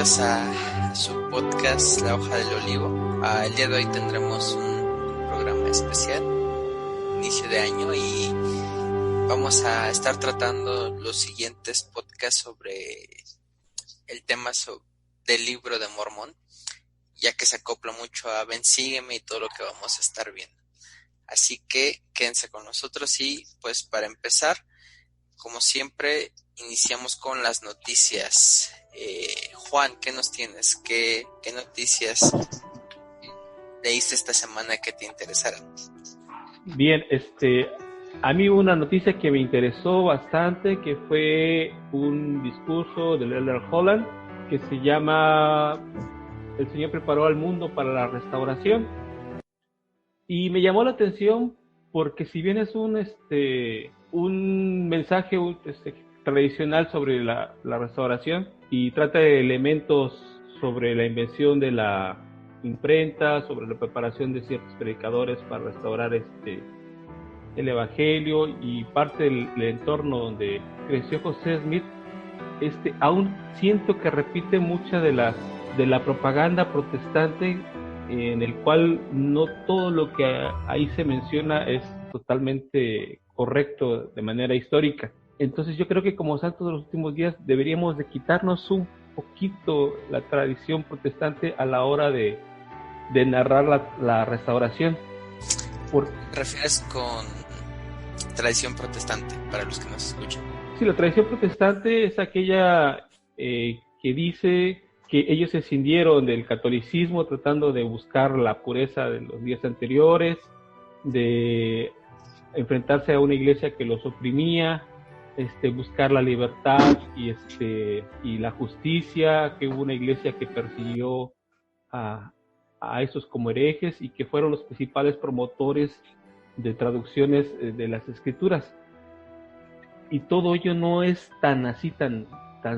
bienvenidos a su podcast La Hoja del Olivo. El día de hoy tendremos un programa especial, inicio de año, y vamos a estar tratando los siguientes podcasts sobre el tema del libro de Mormón, ya que se acopla mucho a Ven, Sígueme y todo lo que vamos a estar viendo. Así que quédense con nosotros y pues para empezar, como siempre, iniciamos con las noticias. Juan, ¿qué nos tienes? ¿Qué noticias leíste esta semana que te interesaron? Bien, a mí hubo una noticia que me interesó bastante, que fue un discurso del Elder Holland que se llama El Señor preparó al mundo para la restauración, y me llamó la atención porque si bien es un mensaje tradicional sobre la restauración y trata de elementos sobre la invención de la imprenta, sobre la preparación de ciertos predicadores para restaurar el evangelio y parte del entorno donde creció José Smith, aún siento que repite mucha de la propaganda protestante, en el cual no todo lo que ahí se menciona es totalmente correcto de manera histórica. Entonces yo creo que como santos de los últimos días deberíamos de quitarnos un poquito la tradición protestante a la hora de narrar la restauración. ¿Refieres con tradición protestante para los que nos escuchan? Sí, la tradición protestante es aquella que dice que ellos se escindieron del catolicismo tratando de buscar la pureza de los días anteriores, de enfrentarse a una iglesia que los oprimía, buscar la libertad y la justicia, que hubo una iglesia que persiguió a esos como herejes y que fueron los principales promotores de traducciones de las escrituras. Y todo ello no es tan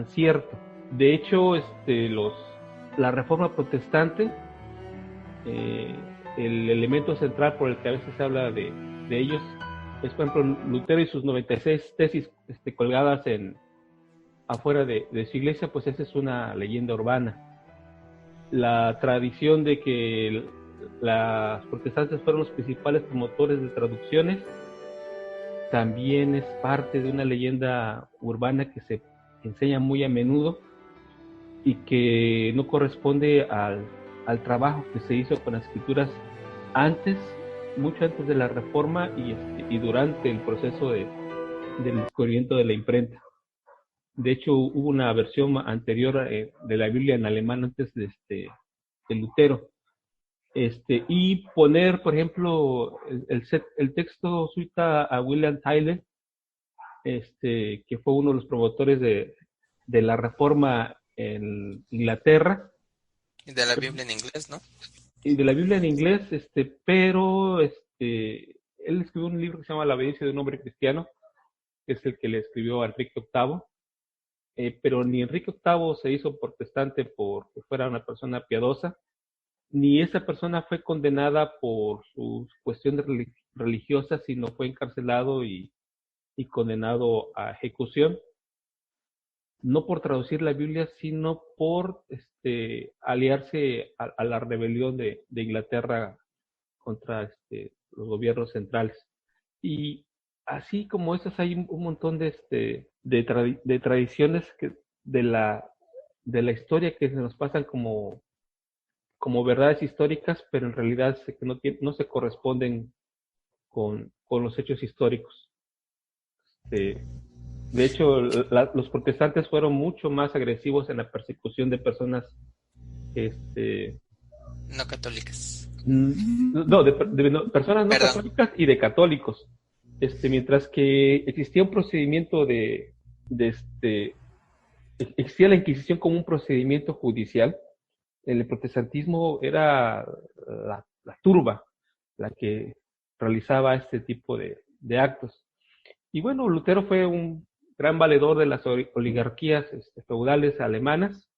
cierto. De hecho, la reforma protestante, el elemento central por el que a veces se habla de ellos es, por ejemplo, Lutero y sus 96 tesis colgadas afuera de su iglesia, pues esa es una leyenda urbana. La tradición de que los protestantes fueron los principales promotores de traducciones también es parte de una leyenda urbana que se enseña muy a menudo y que no corresponde al trabajo que se hizo con las escrituras mucho antes de la reforma y durante el proceso del descubrimiento de la imprenta. De hecho, hubo una versión anterior de la Biblia en alemán antes de Lutero. Y poner, por ejemplo, el texto cita a William Tyler, que fue uno de los promotores de la reforma en Inglaterra. Y de la Biblia en inglés, ¿no? Y de la Biblia en inglés, pero él escribió un libro que se llama La obediencia de un hombre cristiano, que es el que le escribió a Enrique VIII, pero ni Enrique VIII se hizo protestante porque fuera una persona piadosa, ni esa persona fue condenada por sus cuestiones religiosas, sino fue encarcelado y condenado a ejecución, no por traducir la Biblia, sino por aliarse a la rebelión de Inglaterra contra los gobiernos centrales. Y así como esas hay un montón de tradiciones de la historia que se nos pasan como verdades históricas, pero en realidad no se corresponden con los hechos históricos. De hecho, los protestantes fueron mucho más agresivos en la persecución de personas no católicas. Personas no católicas y de católicos. Mientras que existía un procedimiento existía la Inquisición como un procedimiento judicial, el protestantismo era la turba la que realizaba este tipo de actos. Y bueno, Lutero fue un gran valedor de las oligarquías feudales alemanas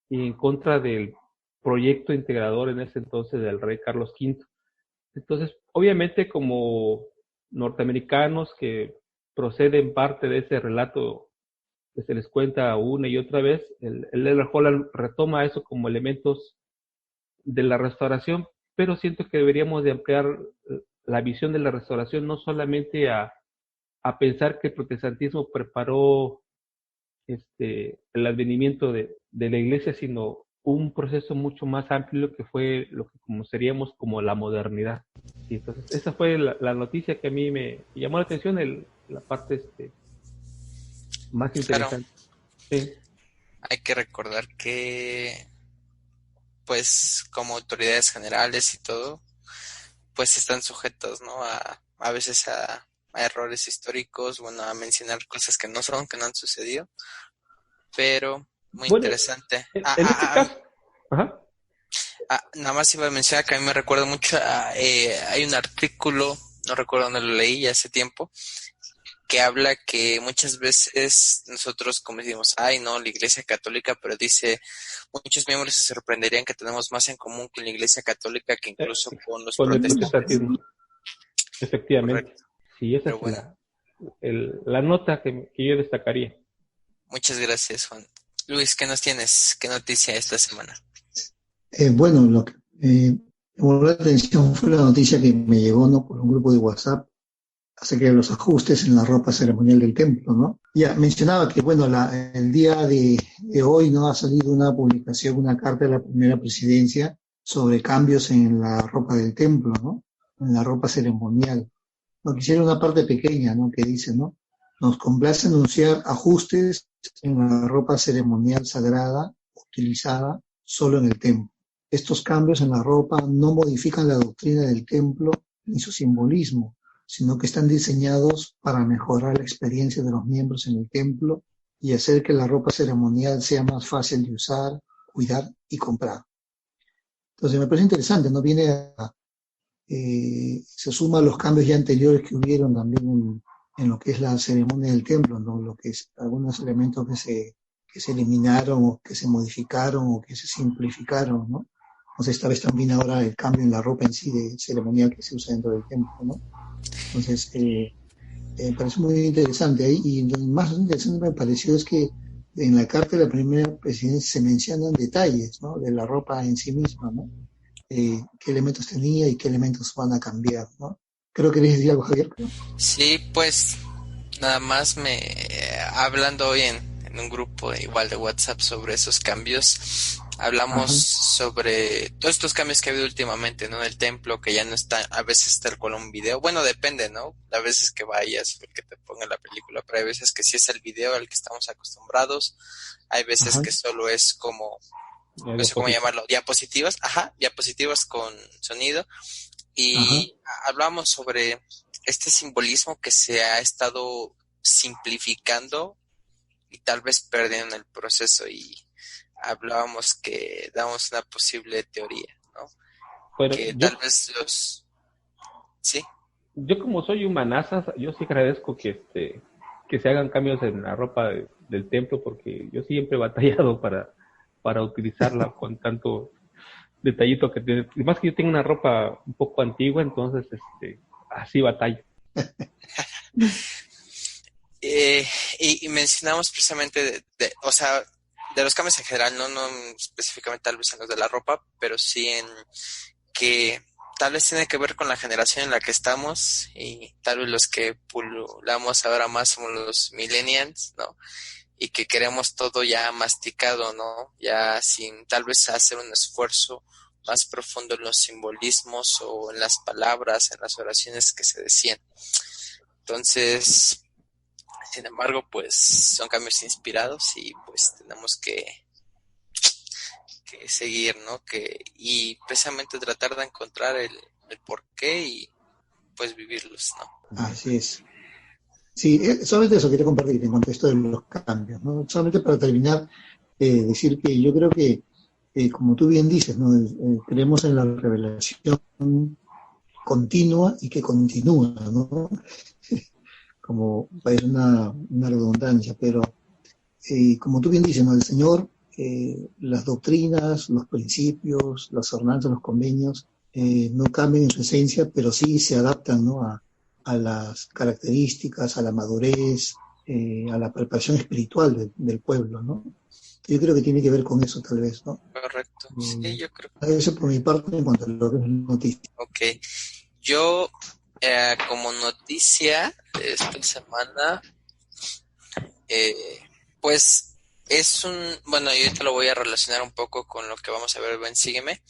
y en contra del proyecto integrador en ese entonces del rey Carlos V. Entonces, obviamente, como norteamericanos que proceden parte de ese relato que se les cuenta una y otra vez, el L. Holland retoma eso como elementos de la restauración, pero siento que deberíamos de ampliar la visión de la restauración no solamente a pensar que el protestantismo preparó el advenimiento de la iglesia, sino un proceso mucho más amplio que fue lo que conoceríamos como la modernidad. Y entonces esa fue la noticia que a mí me llamó la atención, la parte más interesante. Claro. Sí. Hay que recordar que, pues, como autoridades generales y todo, pues están sujetos, ¿no? A veces a errores históricos, bueno, a mencionar cosas que no han sucedido, pero muy Bueno, interesante. en este caso, ajá. Nada más iba a mencionar que a mí me recuerda mucho hay un artículo, no recuerdo dónde lo leí ya hace tiempo, que habla que muchas veces nosotros como decimos, ay no, la Iglesia Católica, pero dice, muchos miembros se sorprenderían que tenemos más en común con la Iglesia Católica que incluso con los Con el protestantes. protestantismo, efectivamente. Correcto. Sí, esa Pero es bueno, la nota que yo destacaría. muchas gracias, Juan. Luis, ¿qué nos tienes? ¿Qué noticia esta semana? Bueno, lo que me llamó la atención fue la noticia que me llegó, ¿no?, por un grupo de WhatsApp acerca de los ajustes en la ropa ceremonial del templo, ¿no? Ya mencionaba que, bueno, el día de hoy no ha salido una publicación, una carta de la primera presidencia sobre cambios en la ropa del templo, ¿no? En la ropa ceremonial. No, quisiera una parte pequeña, ¿no?, que dice, ¿no? Nos complace anunciar ajustes en la ropa ceremonial sagrada utilizada solo en el templo. Estos cambios en la ropa no modifican la doctrina del templo ni su simbolismo, sino que están diseñados para mejorar la experiencia de los miembros en el templo y hacer que la ropa ceremonial sea más fácil de usar, cuidar y comprar. Entonces me parece interesante, ¿no? Se suma a los cambios ya anteriores que hubieron también en lo que es la ceremonia del templo, ¿no? Lo que es algunos elementos que se eliminaron o que se modificaron o que se simplificaron, ¿no? Entonces esta vez también ahora el cambio en la ropa en sí de ceremonial que se usa dentro del templo, ¿no? Entonces me parece muy interesante ahí, y lo más interesante me pareció es que en la carta de la primera presidencia se mencionan detalles, ¿no?, de la ropa en sí misma, ¿no? Qué elementos tenía y qué elementos van a cambiar, ¿no? Creo que querías decir algo, Javier. Sí, pues nada más hablando hoy en un grupo igual de WhatsApp sobre esos cambios, hablamos sobre todos estos cambios que ha habido últimamente, ¿no? El templo, que ya no está, a veces tal cual un video, bueno, depende, ¿no? A veces que vayas, que te ponga la película, pero hay veces que sí es el video al que estamos acostumbrados, hay veces que solo es como, no sé cómo llamarlo, diapositivas, diapositivas con sonido, y hablamos sobre este simbolismo que se ha estado simplificando y tal vez perdiendo en el proceso, y hablábamos que damos una posible teoría, ¿no? Pero que tal vez sí. Yo como soy humanazas, yo sí agradezco que se hagan cambios en la ropa del templo, porque yo siempre he batallado para utilizarla con tanto detallito que tiene. Además que yo tengo una ropa un poco antigua, entonces así batallo. Y mencionamos precisamente o sea, de los cambios en general, no específicamente tal vez en los de la ropa, pero sí en que tal vez tiene que ver con la generación en la que estamos, y tal vez los que pululamos ahora más somos los millennials, ¿no? Y que queremos todo ya masticado, ¿no? Ya sin tal vez hacer un esfuerzo más profundo en los simbolismos o en las palabras, en las oraciones que se decían. Entonces, sin embargo, pues son cambios inspirados y pues tenemos que seguir, ¿no? Y precisamente tratar de encontrar el porqué y pues vivirlos, ¿no? Así es. Sí, solamente eso quería compartir en cuanto a esto de los cambios, ¿no? Solamente para terminar, decir que yo creo que, como tú bien dices, ¿no?, creemos en la revelación continua y que continúa, ¿no? Como parece una redundancia, pero como tú bien dices, ¿no?, el Señor, las doctrinas, los principios, las ordenanzas, los convenios, no cambian en su esencia, pero sí se adaptan, ¿no?, a las características, a la madurez, a la preparación espiritual del pueblo, ¿no? Yo creo que tiene que ver con eso, tal vez, ¿no? Correcto. Sí, yo creo. Eso por mi parte en cuanto a lo que es noticia. Ok. Yo, como noticia de esta semana, pues bueno, yo te lo voy a relacionar un poco con lo que vamos a ver, ven, sígueme.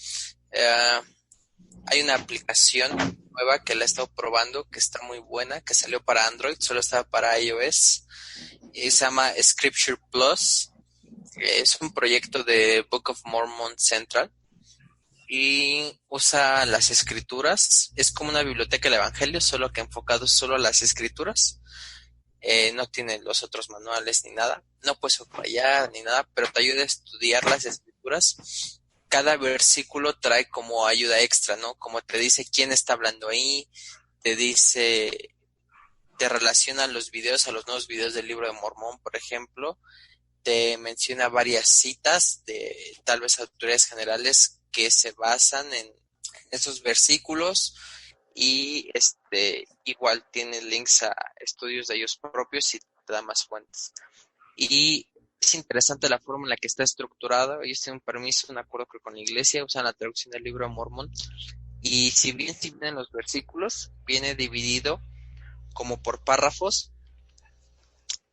Hay una aplicación nueva que la he estado probando, que está muy buena, que salió para Android, solo estaba para iOS, y se llama Scripture Plus. Es un proyecto de Book of Mormon Central y usa las escrituras. Es como una biblioteca del Evangelio, solo que enfocado solo a las escrituras. No tiene los otros manuales ni nada. No puedes subrayar ni nada, pero te ayuda a estudiar las escrituras. Cada versículo trae como ayuda extra, ¿no? Como te dice quién está hablando ahí, te dice, te relaciona los videos a los nuevos videos del libro de Mormón, por ejemplo. Te menciona varias citas de tal vez autoridades generales que se basan en esos versículos y igual tiene links a estudios de ellos propios y te da más fuentes. Y es interesante la forma en la que está estructurado. Ellos tienen un permiso, un acuerdo con la iglesia, usan la traducción del libro de Mormón y si vienen los versículos, viene dividido como por párrafos,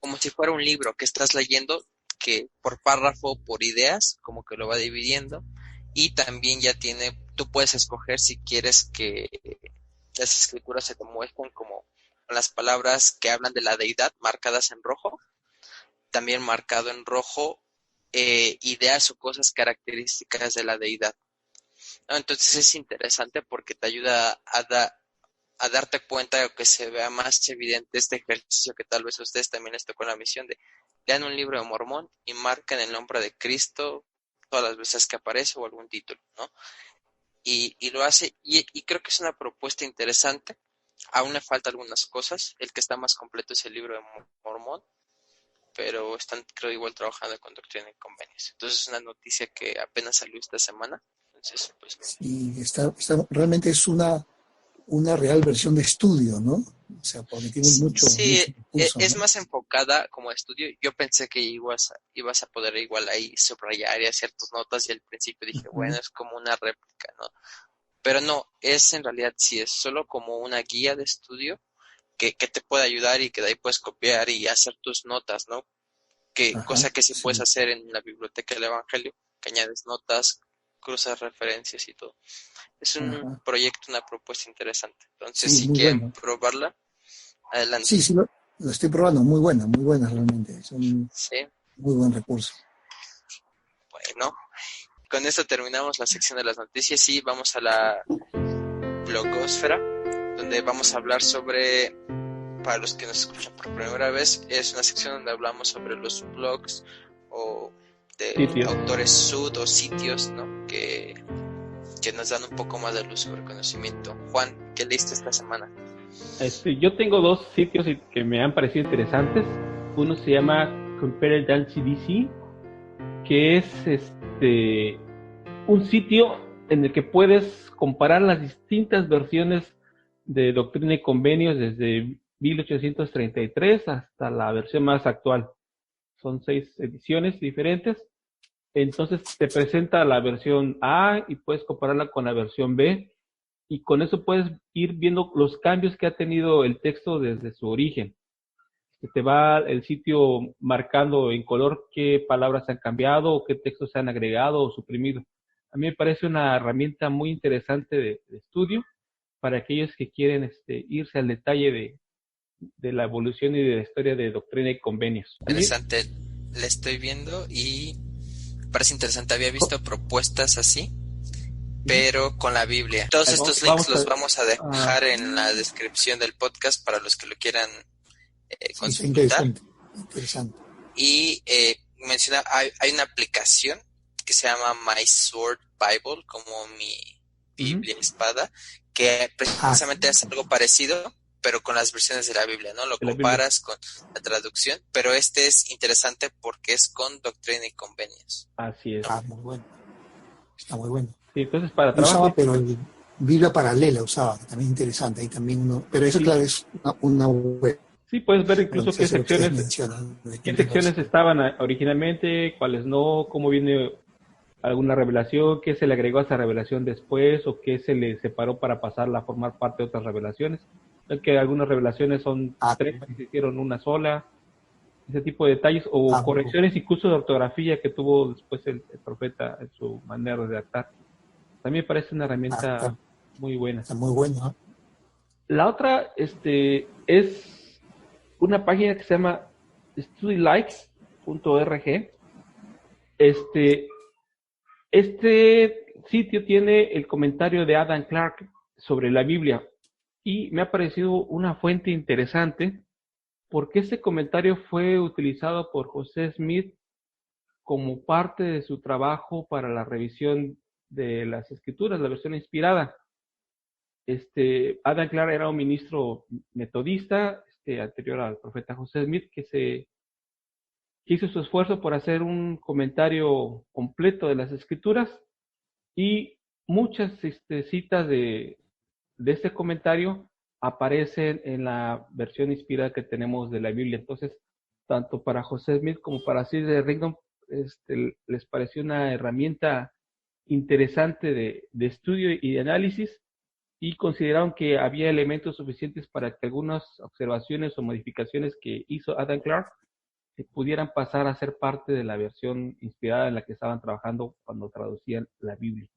como si fuera un libro que estás leyendo, que por párrafo, por ideas, como que lo va dividiendo, y también ya tú puedes escoger si quieres que las escrituras se te muestren como las palabras que hablan de la deidad marcadas en rojo, también marcado en rojo ideas o cosas características de la deidad, ¿no? Entonces es interesante porque te ayuda a darte cuenta de que se vea más evidente este ejercicio que tal vez a ustedes también les tocó la misión de lean un libro de Mormón y marquen el nombre de Cristo todas las veces que aparece o algún título, ¿no? Y lo hace, y creo que es una propuesta interesante. Aún le falta algunas cosas. El que está más completo es el libro de Mormón, pero están, creo, igual trabajando con Doctrina y Convenios. Entonces es una noticia que apenas salió esta semana. Entonces, pues... Y realmente es una real versión de estudio, ¿no? O sea, porque tiene mucho recurso, es ¿no? más enfocada como estudio. Yo pensé que ibas a poder igual ahí subrayar y hacer tus notas y al principio dije, bueno, es como una réplica, ¿no? Pero no, en realidad sí es solo como una guía de estudio que te puede ayudar y que de ahí puedes copiar y hacer tus notas, ¿no? Cosa que sí puedes hacer en la biblioteca del Evangelio, que añades notas, cruzas referencias y todo. Es un proyecto, una propuesta interesante. Entonces, si quieren probarla, adelante. Sí, lo estoy probando. Muy buena realmente. Es un muy buen recurso. Bueno, con esto terminamos la sección de las noticias y vamos a la blogosfera, donde vamos a hablar sobre, para los que nos escuchan por primera vez, es una sección donde hablamos sobre los blogs o de autores sud o sitios, ¿no? que nos dan un poco más de luz sobre conocimiento. Juan, ¿qué leíste esta semana? Yo tengo dos sitios que me han parecido interesantes. Uno se llama Compare.cdc, que es un sitio en el que puedes comparar las distintas versiones de Doctrina y Convenios desde 1833 hasta la versión más actual. Son 6 ediciones diferentes. Entonces te presenta la versión A y puedes compararla con la versión B, y con eso puedes ir viendo los cambios que ha tenido el texto desde su origen. Te va el sitio marcando en color qué palabras han cambiado o qué textos se han agregado o suprimido. A mí me parece una herramienta muy interesante de estudio para aquellos que quieren irse al detalle de la evolución y de la historia de Doctrina y Convenios. Interesante, la estoy viendo y me parece interesante. Había visto propuestas así, pero con la Biblia. Todos estos links los vamos a dejar en la descripción del podcast para los que lo quieran consultar. Interesante. Y menciona, hay una aplicación que se llama My Sword Bible, como mi Biblia espada, que precisamente hace algo parecido, pero con las versiones de la Biblia, ¿no? Lo comparas con la traducción, pero es interesante porque es con Doctrina y Convenios. Así es. Muy bueno. Está muy bueno. Sí, entonces para trabajo. Usaba, pero Biblia paralela usaba, que también es interesante. Ahí también pero eso, claro, es una web. Sí, puedes ver incluso Eso es lo que ustedes mencionan. qué secciones estaban originalmente, cuáles no, cómo viene alguna revelación, qué se le agregó a esa revelación después o qué se le separó para pasarla a formar parte de otras revelaciones. Es que algunas revelaciones son tres y se hicieron una sola, ese tipo de detalles o correcciones incluso de ortografía que tuvo después el profeta en su manera de redactar. También me parece una herramienta muy buena. Está muy bueno, ¿eh? La otra es una página que se llama studylikes.org. Este sitio tiene el comentario de Adam Clarke sobre la Biblia y me ha parecido una fuente interesante porque ese comentario fue utilizado por José Smith como parte de su trabajo para la revisión de las Escrituras, la versión inspirada. Adam Clarke era un ministro metodista, anterior al profeta José Smith, que hizo su esfuerzo por hacer un comentario completo de las Escrituras y muchas citas de este comentario aparecen en la versión inspirada que tenemos de la Biblia. Entonces, tanto para José Smith como para C.D. Rigdon, les pareció una herramienta interesante de estudio y de análisis y consideraron que había elementos suficientes para que algunas observaciones o modificaciones que hizo Adam Clarke pudieran pasar a ser parte de la versión inspirada en la que estaban trabajando cuando traducían la Biblia.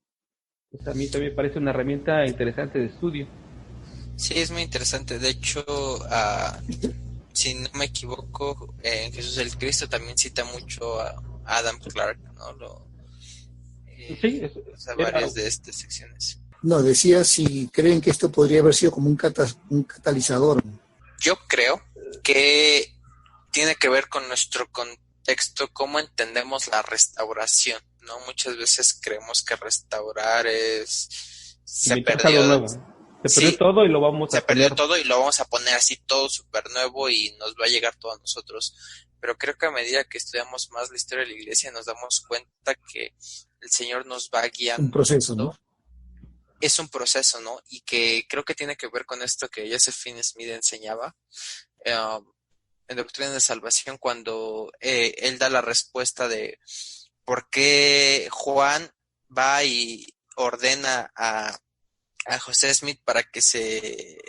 Pues a mí también me parece una herramienta interesante de estudio. Sí, es muy interesante. De hecho, si no me equivoco, en Jesús el Cristo también cita mucho a Adam Clarke, ¿no? Sí, varias de estas secciones. No, decía si creen que esto podría haber sido como un catalizador. Yo creo que tiene que ver con nuestro contexto, cómo entendemos la restauración, ¿no? Muchas veces creemos que restaurar se perdió. Se perdió todo y lo vamos a poner. Se perdió todo y lo vamos a poner así todo súper nuevo y nos va a llegar todo a nosotros. Pero creo que a medida que estudiamos más la historia de la iglesia nos damos cuenta que el Señor nos va guiando. Un proceso, ¿no? Es un proceso, ¿no? Y que creo que tiene que ver con esto que Josephine Smith enseñaba en Doctrina de Salvación, cuando él da la respuesta de por qué Juan va y ordena a José Smith para que se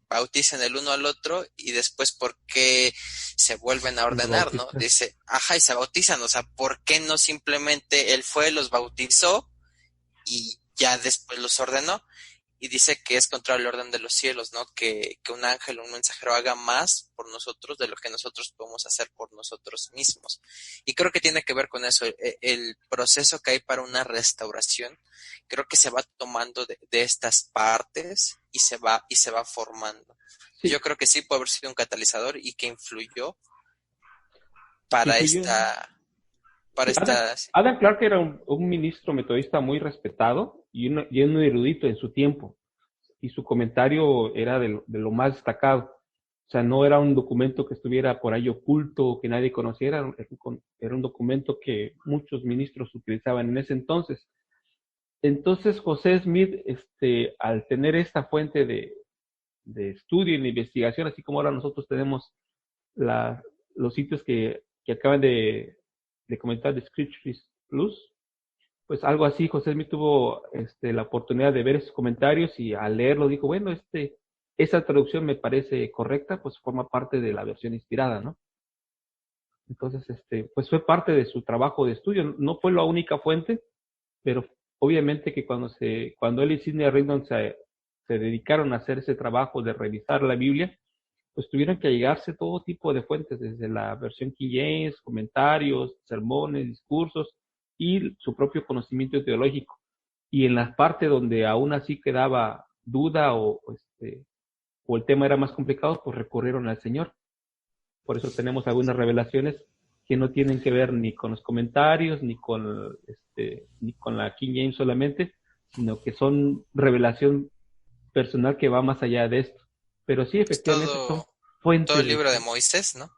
bauticen el uno al otro y después por qué se vuelven a ordenar, ¿no? Dice, y se bautizan, o sea, ¿por qué no simplemente él fue, los bautizó y ya después los ordenó? Y dice que es contra el orden de los cielos, ¿no? Que un ángel o un mensajero haga más por nosotros de lo que nosotros podemos hacer por nosotros mismos. Y creo que tiene que ver con eso, el proceso que hay para una restauración. Creo que se va tomando de estas partes y se va formando. Sí. Yo creo que sí puede haber sido un catalizador y que influyó para esta... Adam Clarke era un ministro metodista muy respetado y un erudito en su tiempo, y su comentario era de lo más destacado. O sea, no era un documento que estuviera por ahí oculto o que nadie conociera, era un documento que muchos ministros utilizaban en ese entonces. Entonces, José Smith, al tener esta fuente de estudio y de investigación, así como ahora nosotros tenemos los sitios que acaban de comentar de Scriptures Plus, pues algo así. José Smith tuvo la oportunidad de ver esos comentarios y al leerlo dijo, bueno, esa traducción me parece correcta, pues forma parte de la versión inspirada, ¿no? Entonces, pues fue parte de su trabajo de estudio. No fue la única fuente, pero obviamente que cuando él y Sidney Rigdon se dedicaron a hacer ese trabajo de revisar la Biblia, pues tuvieron que llegarse todo tipo de fuentes, desde la versión King James, comentarios, sermones, discursos y su propio conocimiento teológico. Y en la parte donde aún así quedaba duda o el tema era más complicado, pues recurrieron al Señor. Por eso tenemos algunas revelaciones que no tienen que ver ni con los comentarios, ni con la King James solamente, sino que son revelación personal que va más allá de esto. Pero sí, efectivamente son fuentes. Todo el libro de Moisés, ¿no?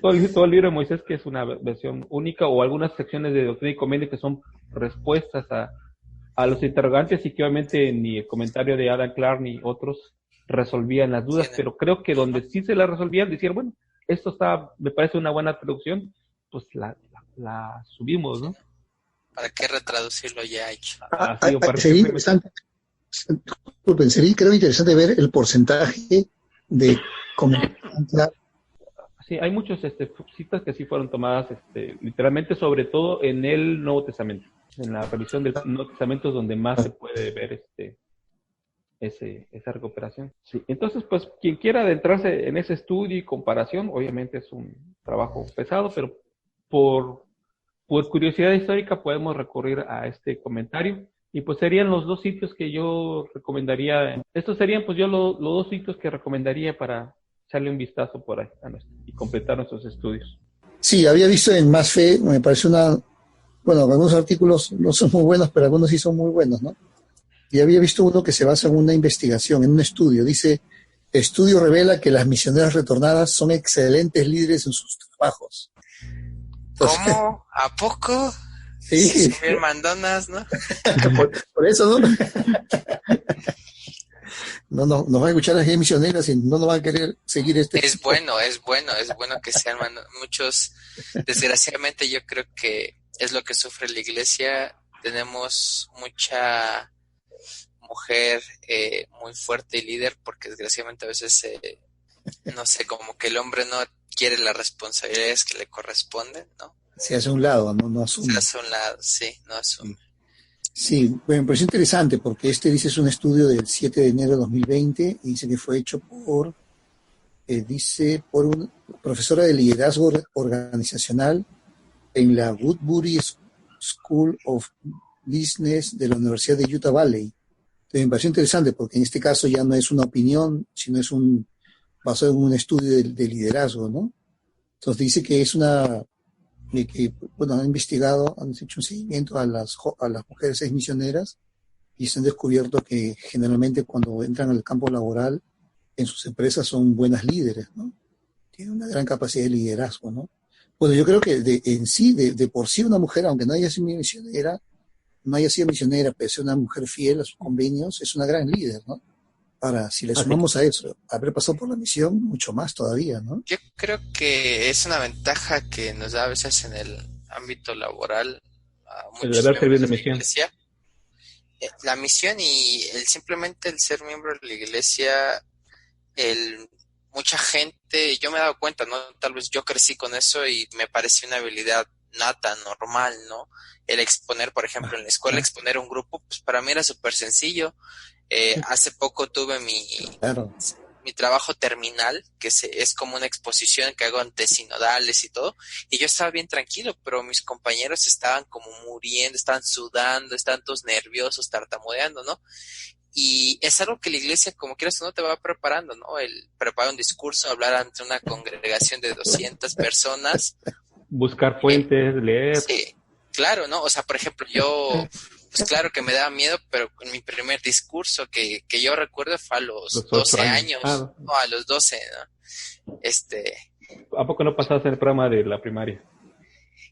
todo el libro de Moisés, que es una versión única, o algunas secciones de Doctrina y Comedia que son respuestas a los interrogantes, y que obviamente ni el comentario de Adam Clarke ni otros resolvían las dudas, Sí, pero creo que donde sí se las resolvían, decían, bueno, esto está, me parece una buena traducción, pues la subimos, sí, ¿no? ¿para qué retraducirlo ya hecho? Así, o para Sería simplemente... interesante, disculpen, sería creo interesante ver el porcentaje de comentarios. Sí, hay muchos citas que sí fueron tomadas literalmente, sobre todo en el Nuevo Testamento. En la revisión del Nuevo Testamento es donde más se puede ver esa recuperación. Sí. Entonces, pues, quien quiera adentrarse en ese estudio y comparación, obviamente es un trabajo pesado, pero por curiosidad histórica podemos recurrir a este comentario. Y pues serían los dos sitios que yo recomendaría. Estos serían pues yo los dos sitios que recomendaría para echarle un vistazo por ahí y completar nuestros estudios. Sí, había visto en Más Fe, me parece bueno, algunos artículos no son muy buenos, pero algunos sí son muy buenos, ¿no? Y había visto uno que se basa en una investigación, en un estudio. Dice, estudio revela que las misioneras retornadas son excelentes líderes en sus trabajos. Entonces, ¿Cómo? ¿A poco? sí, Sí, son bien mandonas, ¿no? por eso, ¿no? No, nos van a escuchar las misioneras y no nos van a querer seguir Es bueno que sean muchos. Desgraciadamente yo creo que es lo que sufre la iglesia. Tenemos mucha mujer muy fuerte y líder, porque desgraciadamente a veces, no sé, como que el hombre no quiere las responsabilidades que le corresponden, ¿no? Se hace a un lado, no asume. Se hace a un lado, sí, no asume. Sí, bueno, me pareció interesante porque dice es un estudio del 7 de enero de 2020 y dice que fue hecho por una profesora de liderazgo organizacional en la Woodbury School of Business de la Universidad de Utah Valley. Entonces, me pareció interesante porque en este caso ya no es una opinión, sino es basado en un estudio de liderazgo, ¿no? Entonces dice que es bueno, han investigado, han hecho un seguimiento a las mujeres misioneras y se han descubierto que generalmente cuando entran al campo laboral en sus empresas son buenas líderes, ¿no? Tienen una gran capacidad de liderazgo, ¿no? Bueno, yo creo que de por sí una mujer, aunque no haya sido misionera, pero sea una mujer fiel a sus convenios, es una gran líder, ¿no? Ahora, si le sumamos a eso, haber pasado por la misión, mucho más todavía, ¿no? Yo creo que es una ventaja que nos da a veces en el ámbito laboral a muchos miembros de la iglesia. La misión y simplemente el ser miembro de la iglesia, mucha gente, yo me he dado cuenta, ¿no? Tal vez yo crecí con eso y me pareció una habilidad nata, normal, ¿no? El exponer, por ejemplo, en la escuela, exponer un grupo, pues para mí era súper sencillo. Hace poco tuve mi trabajo terminal, que es como una exposición que hago ante sinodales y todo, y yo estaba bien tranquilo, pero mis compañeros estaban como muriendo, estaban sudando, estaban todos nerviosos, tartamudeando, ¿no? Y es algo que la iglesia, como quieras o no, te va preparando, ¿no? El preparar un discurso, hablar ante una congregación de 200 personas. Buscar fuentes, leer. Sí, claro, ¿no? O sea, por ejemplo, yo... Pues claro que me daba miedo, pero en mi primer discurso que yo recuerdo fue a los 12 años. No, a los 12, ¿no? ¿A poco no pasaste el programa de la primaria?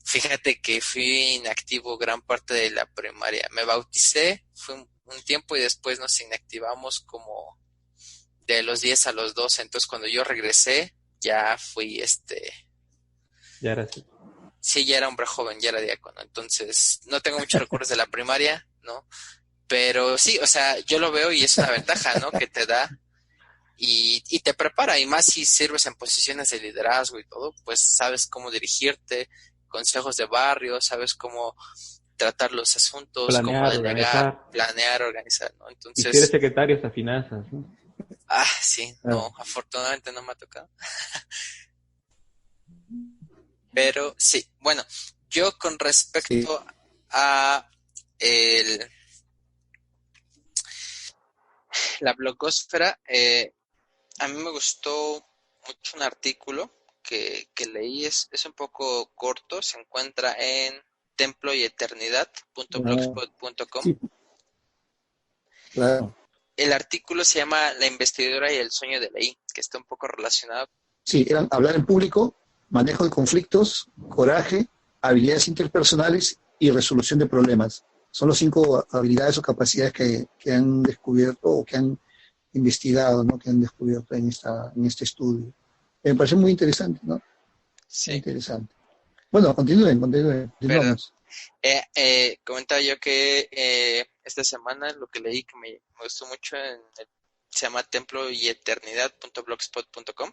Fíjate que fui inactivo gran parte de la primaria. Me bauticé, fue un tiempo y después nos inactivamos como de los 10 a los 12. Entonces cuando yo regresé, ya fui Ya era así. Sí, ya era hombre joven, ya era diácono, entonces no tengo muchos recuerdos de la primaria, ¿no? Pero sí, o sea, yo lo veo y es una ventaja, ¿no? Que te da y te prepara, y más si sirves en posiciones de liderazgo y todo, pues sabes cómo dirigirte, consejos de barrio, sabes cómo tratar los asuntos, cómo delegar, planear, organizar, ¿no? Entonces... Y si eres secretario hasta finanzas, ¿no? Sí, no, afortunadamente no me ha tocado. Pero sí, bueno, yo con respecto a la blogosfera, a mí me gustó mucho un artículo que leí, es un poco corto, se encuentra en temployeternidad.blogspot.com. Sí. Claro. El artículo se llama La investidura y el sueño de la I, que está un poco relacionado. Sí, eran hablar en público, manejo de conflictos, coraje, habilidades interpersonales y resolución de problemas. Son las 5 habilidades o capacidades que han descubierto o que han investigado, ¿no? Que han descubierto en este estudio. Me parece muy interesante, ¿no? Muy Sí, interesante. Bueno, verdad. continuamos. Comentaba yo que esta semana lo que leí que me gustó mucho se llama templo y eternidad.blogspot.com,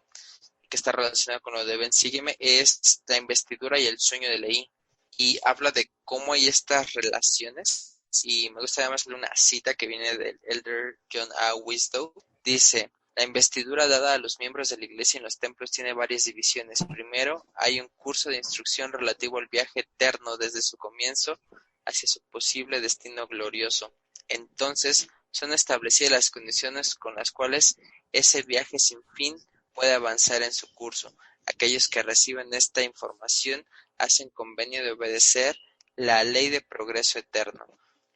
que está relacionado con lo de Ven, sígueme, es la investidura y el sueño de Leí. Y habla de cómo hay estas relaciones. Y me gusta además leer una cita que viene del Elder John A. Wisdow. Dice: la investidura dada a los miembros de la iglesia en los templos tiene varias divisiones. Primero, hay un curso de instrucción relativo al viaje eterno desde su comienzo hacia su posible destino glorioso. Entonces, son establecidas las condiciones con las cuales ese viaje sin fin puede avanzar en su curso. Aquellos que reciben esta información hacen convenio de obedecer la ley de progreso eterno,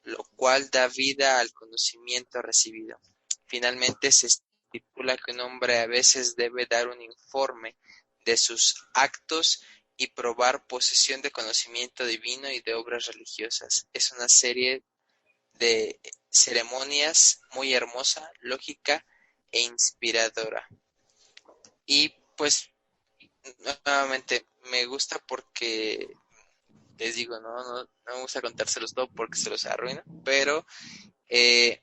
lo cual da vida al conocimiento recibido. Finalmente, se estipula que un hombre a veces debe dar un informe de sus actos y probar posesión de conocimiento divino y de obras religiosas. Es una serie de ceremonias muy hermosa, lógica e inspiradora. Y pues nuevamente me gusta porque les digo, no me gusta contárselos todo porque se los arruina, pero el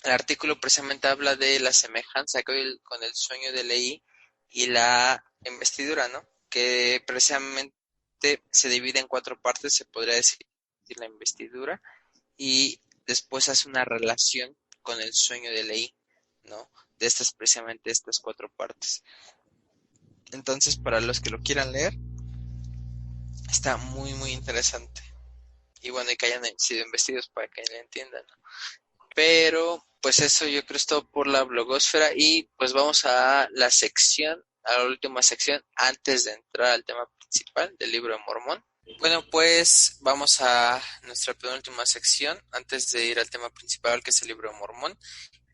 artículo precisamente habla de la semejanza que hay con el sueño de Leí y la investidura, ¿no? Que precisamente se divide en 4 partes, se podría decir, la investidura, y después hace una relación con el sueño de Leí, ¿no? De precisamente estas 4 partes. Entonces, para los que lo quieran leer, está muy, muy interesante. Y bueno, y que hayan sido investidos para que le entiendan, ¿no? Pero, pues eso yo creo es todo por la blogosfera. Y pues vamos a la sección, a la última sección, antes de entrar al tema principal del libro de Mormón. Bueno, pues vamos a nuestra penúltima sección, antes de ir al tema principal, que es el libro de Mormón.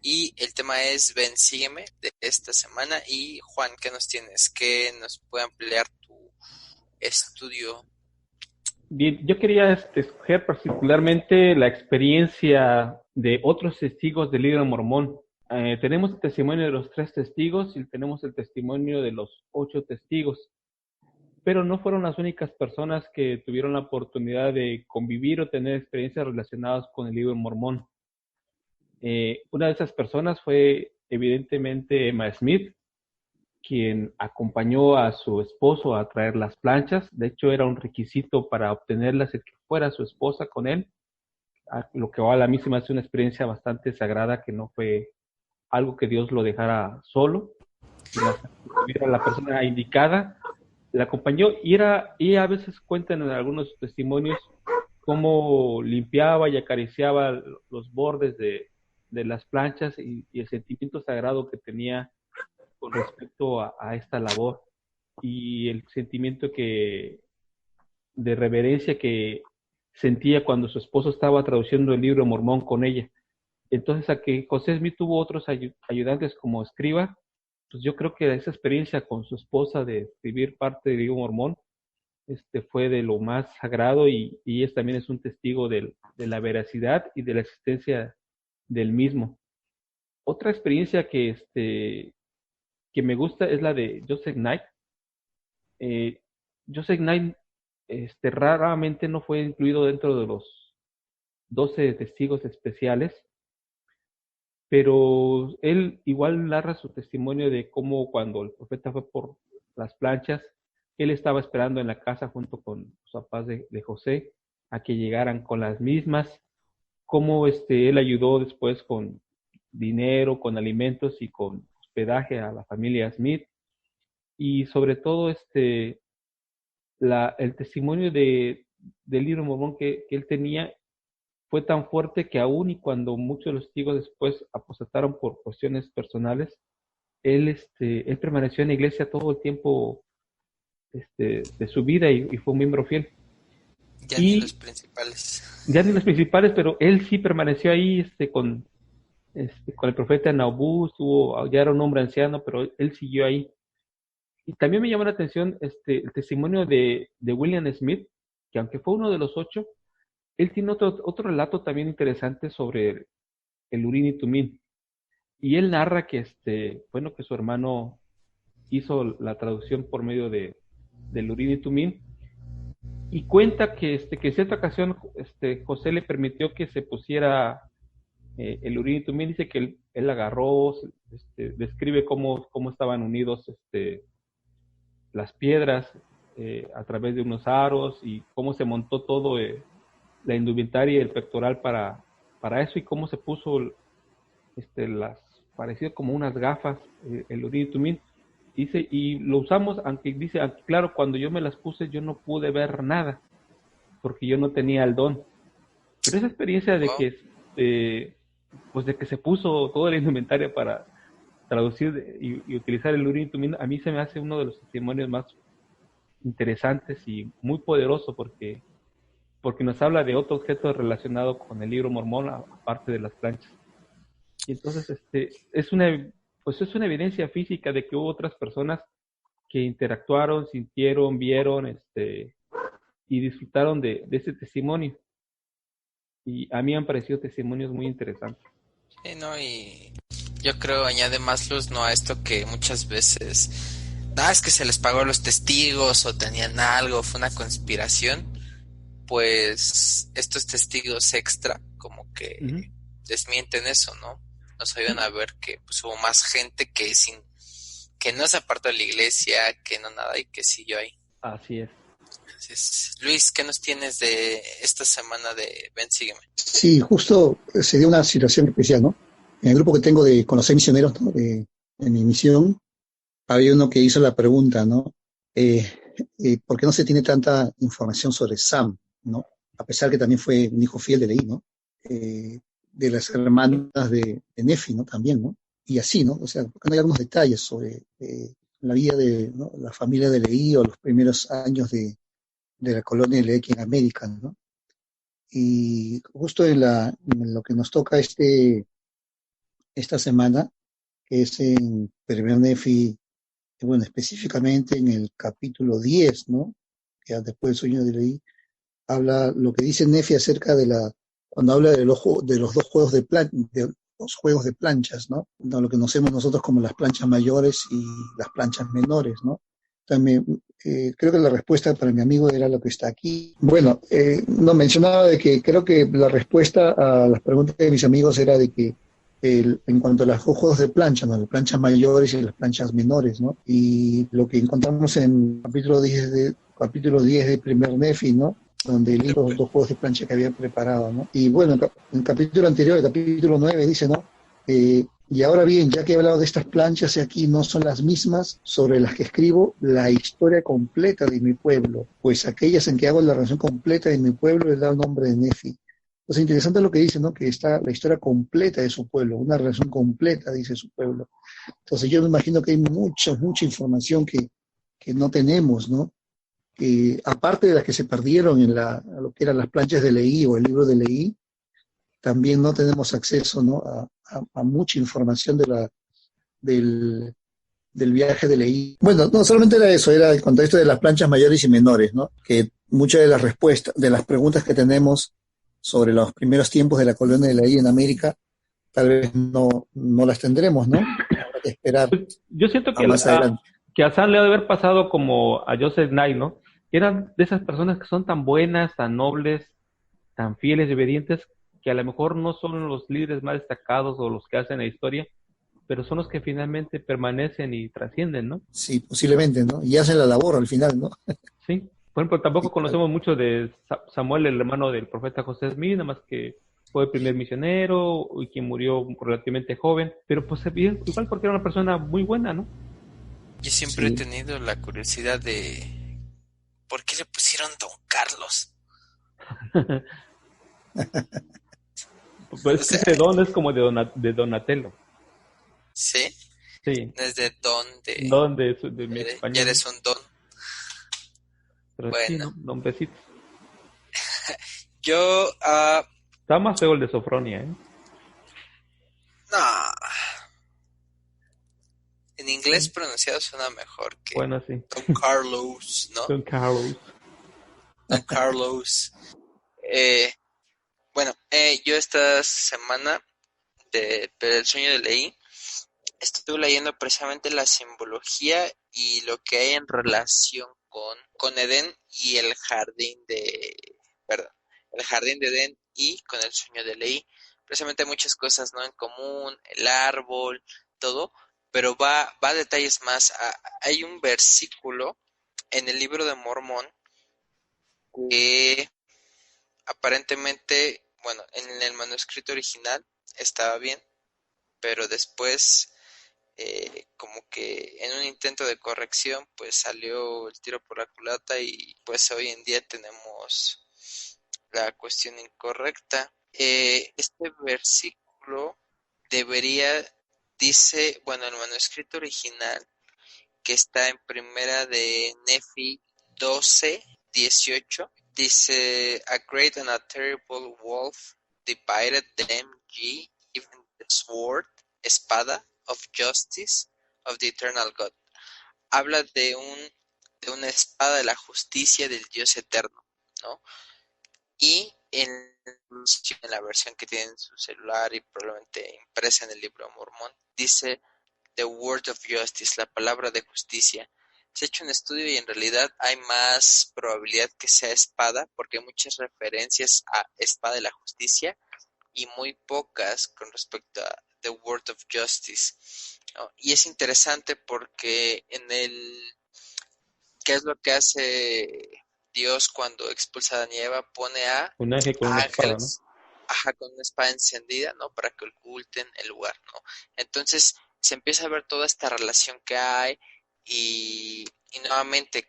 Y el tema es Ven, sígueme, de esta semana. Y Juan, ¿qué nos tienes? ¿Qué nos puede ampliar tu estudio? Bien, yo quería escoger particularmente la experiencia de otros testigos del libro de Mormón. Tenemos el testimonio de los 3 testigos y tenemos el testimonio de los 8 testigos, pero no fueron las únicas personas que tuvieron la oportunidad de convivir o tener experiencias relacionadas con el libro de Mormón. Una de esas personas fue evidentemente Emma Smith, quien acompañó a su esposo a traer las planchas. De hecho, era un requisito para obtenerlas el que fuera su esposa con él, lo que a mí se me hace una experiencia bastante sagrada, que no fue algo que Dios lo dejara solo, sino que era la persona indicada, la acompañó, y a veces cuentan en algunos testimonios cómo limpiaba y acariciaba los bordes de las planchas y el sentimiento sagrado que tenía con respecto a esta labor, y el sentimiento de reverencia que sentía cuando su esposo estaba traduciendo el libro Mormón con ella. Entonces, a que José Smith tuvo otros ayudantes como escriba, pues yo creo que esa experiencia con su esposa de escribir parte del libro Mormón fue de lo más sagrado, y ella también es un testigo de la veracidad y de la existencia del mismo. Otra experiencia que me gusta es la de Joseph Knight. Joseph Knight raramente no fue incluido dentro de los 12 testigos especiales, pero él igual narra su testimonio de cómo cuando el profeta fue por las planchas, él estaba esperando en la casa junto con los papás de José a que llegaran con las mismas, cómo él ayudó después con dinero, con alimentos y con hospedaje a la familia Smith, y sobre todo el testimonio del libro Mormón que él tenía fue tan fuerte que aún y cuando muchos de los testigos después apostataron por cuestiones personales, él permaneció en la iglesia todo el tiempo de su vida, y fue un miembro fiel. Ya ni los principales. Ya ni los principales, pero él sí permaneció ahí con el profeta Nauvoo, ya era un hombre anciano, pero él siguió ahí. Y también me llamó la atención el testimonio de William Smith, que aunque fue uno de los 8, él tiene otro relato también interesante sobre el Urim y Tumim. y él narra que bueno, que su hermano hizo la traducción por medio del Urim y Tumim, y cuenta que en cierta ocasión José le permitió que se pusiera el Urim y Tumim. Dice que él agarró, describe cómo estaban unidos las piedras a través de unos aros, y cómo se montó todo, la indumentaria y el pectoral para eso, y cómo se puso parecido como unas gafas, el Urim y Tumim. Dice, y lo usamos, aunque claro, cuando yo me las puse yo no pude ver nada, porque yo no tenía el don. Pero esa experiencia de que, pues de que se puso toda la indumentaria para traducir y utilizar el Urim y Tumim, a mí se me hace uno de los testimonios más interesantes y muy poderoso, porque nos habla de otro objeto relacionado con el libro mormón, aparte de las planchas. Y entonces es una evidencia física de que hubo otras personas que interactuaron, sintieron, vieron, y disfrutaron de ese testimonio. Y a mí han parecido testimonios muy interesantes. Sí, ¿no? Y yo creo añade más luz, ¿no?, a esto, que muchas veces, es que se les pagó a los testigos o tenían algo, fue una conspiración. Pues estos testigos extra como que desmienten eso, ¿no? Nos ayudan a ver que pues hubo más gente que no se apartó de la iglesia, que no nada, y que siguió ahí. Así es. Entonces, Luis, ¿qué nos tienes de esta semana de Ven, Sígueme? Sí, justo se dio una situación especial, ¿no? En el grupo que tengo de Conocer Misioneros, ¿no?, de mi misión, había uno que hizo la pregunta, ¿no? ¿Por qué no se tiene tanta información sobre Sam, ¿no? A pesar que también fue un hijo fiel de Leí, ¿no? De las hermanas de Nefi, ¿no? También, ¿no? Y así, ¿no? O sea, porque no hay algunos detalles sobre la vida de, ¿no?, la familia de Leí, o los primeros años de la colonia de Leí aquí en América, ¿no? Y justo en lo que nos toca esta semana, que es en Primer Nefi, bueno, específicamente en el capítulo 10, ¿no? Ya después del sueño de Leí, habla lo que dice Nefi acerca cuando habla de los dos juegos de los juegos de planchas, ¿no? Lo que conocemos nosotros como las planchas mayores y las planchas menores, ¿no? También creo que la respuesta para mi amigo era lo que está aquí. Bueno, no, mencionaba de que creo que la respuesta a las preguntas de mis amigos era de que en cuanto a los juegos de plancha, ¿no?, las planchas mayores y las planchas menores, ¿no? Y lo que encontramos en capítulo 10 de Primer Nefi, ¿no?, donde leí los dos juegos de plancha que había preparado, ¿no? Y bueno, en el capítulo anterior, el capítulo 9, dice, ¿no? Y ahora bien, ya que he hablado de estas planchas, y aquí no son las mismas sobre las que escribo la historia completa de mi pueblo, pues aquellas en que hago la relación completa de mi pueblo les da el nombre de Nefi. Entonces, interesante lo que dice, ¿no?, que está la historia completa de su pueblo, una relación completa, dice su pueblo. Entonces, yo me imagino que hay mucha información que no tenemos, ¿no? Aparte de las que se perdieron en lo que eran las planchas de Leí o el libro de Leí, también no tenemos acceso, ¿no?, a mucha información del viaje de Leí. Bueno, no solamente era eso, era el contexto de las planchas mayores y menores, ¿no? Que muchas de las respuestas, de las preguntas que tenemos sobre los primeros tiempos de la colonia de Leí en América, tal vez no las tendremos, ¿no? Habrá que esperar. Yo siento que más adelante. Que a Sam le ha de haber pasado como a Joseph Knight, ¿no? Eran de esas personas que son tan buenas, tan nobles, tan fieles y obedientes, que a lo mejor no son los líderes más destacados o los que hacen la historia, pero son los que finalmente permanecen y trascienden, ¿no? Sí, posiblemente, ¿no? Y hacen la labor al final, ¿no? Sí. Por ejemplo, tampoco conocemos mucho de Samuel, el hermano del profeta José Smith, nada más que fue el primer misionero y quien murió relativamente joven, pero pues igual porque era una persona muy buena, ¿no? Yo siempre he tenido la curiosidad de ¿por qué le pusieron Don Carlos? Pues ese don es como de Donatello. ¿Sí? Sí. No es de don de mi español. Ya eres un don. Pero bueno. Sí, ¿no? Don Besitos. Yo... Está más feo el de Sofronia, ¿eh? No. En inglés pronunciado suena mejor que bueno, sí. Don Carlos, ¿no? Don Carlos. Don Carlos. Bueno, yo esta semana del sueño de Leí estuve leyendo precisamente la simbología y lo que hay en relación con Edén y el jardín perdón, el jardín de Edén y con el sueño de Leí. Precisamente hay muchas cosas, ¿no? En común, el árbol, todo, pero va a detalles más. Hay un versículo en el libro de Mormón que aparentemente, bueno, en el manuscrito original estaba bien, pero después como que en un intento de corrección pues salió el tiro por la culata y pues hoy en día tenemos la cuestión incorrecta. Este versículo debería, dice, bueno, el manuscrito original que está en primera de Nefi 12:18, dice, a great and a terrible wolf divided them, ye, even the sword, espada, of justice, of the eternal God. Habla de una espada de la justicia del Dios eterno, ¿no? Y en la versión que tiene en su celular y probablemente impresa en el libro de Mormón, dice The Word of Justice, la palabra de justicia. Se ha hecho un estudio y en realidad hay más probabilidad que sea espada, porque hay muchas referencias a espada de la justicia y muy pocas con respecto a The Word of Justice, ¿no? Y es interesante porque ¿qué es lo que hace Dios cuando expulsa a Adán y Eva? Pone a Un ángel con una espada, ¿no? ángeles, ajá, con una espada encendida, ¿no? Para que oculten el lugar, ¿no? Entonces se empieza a ver toda esta relación que hay y nuevamente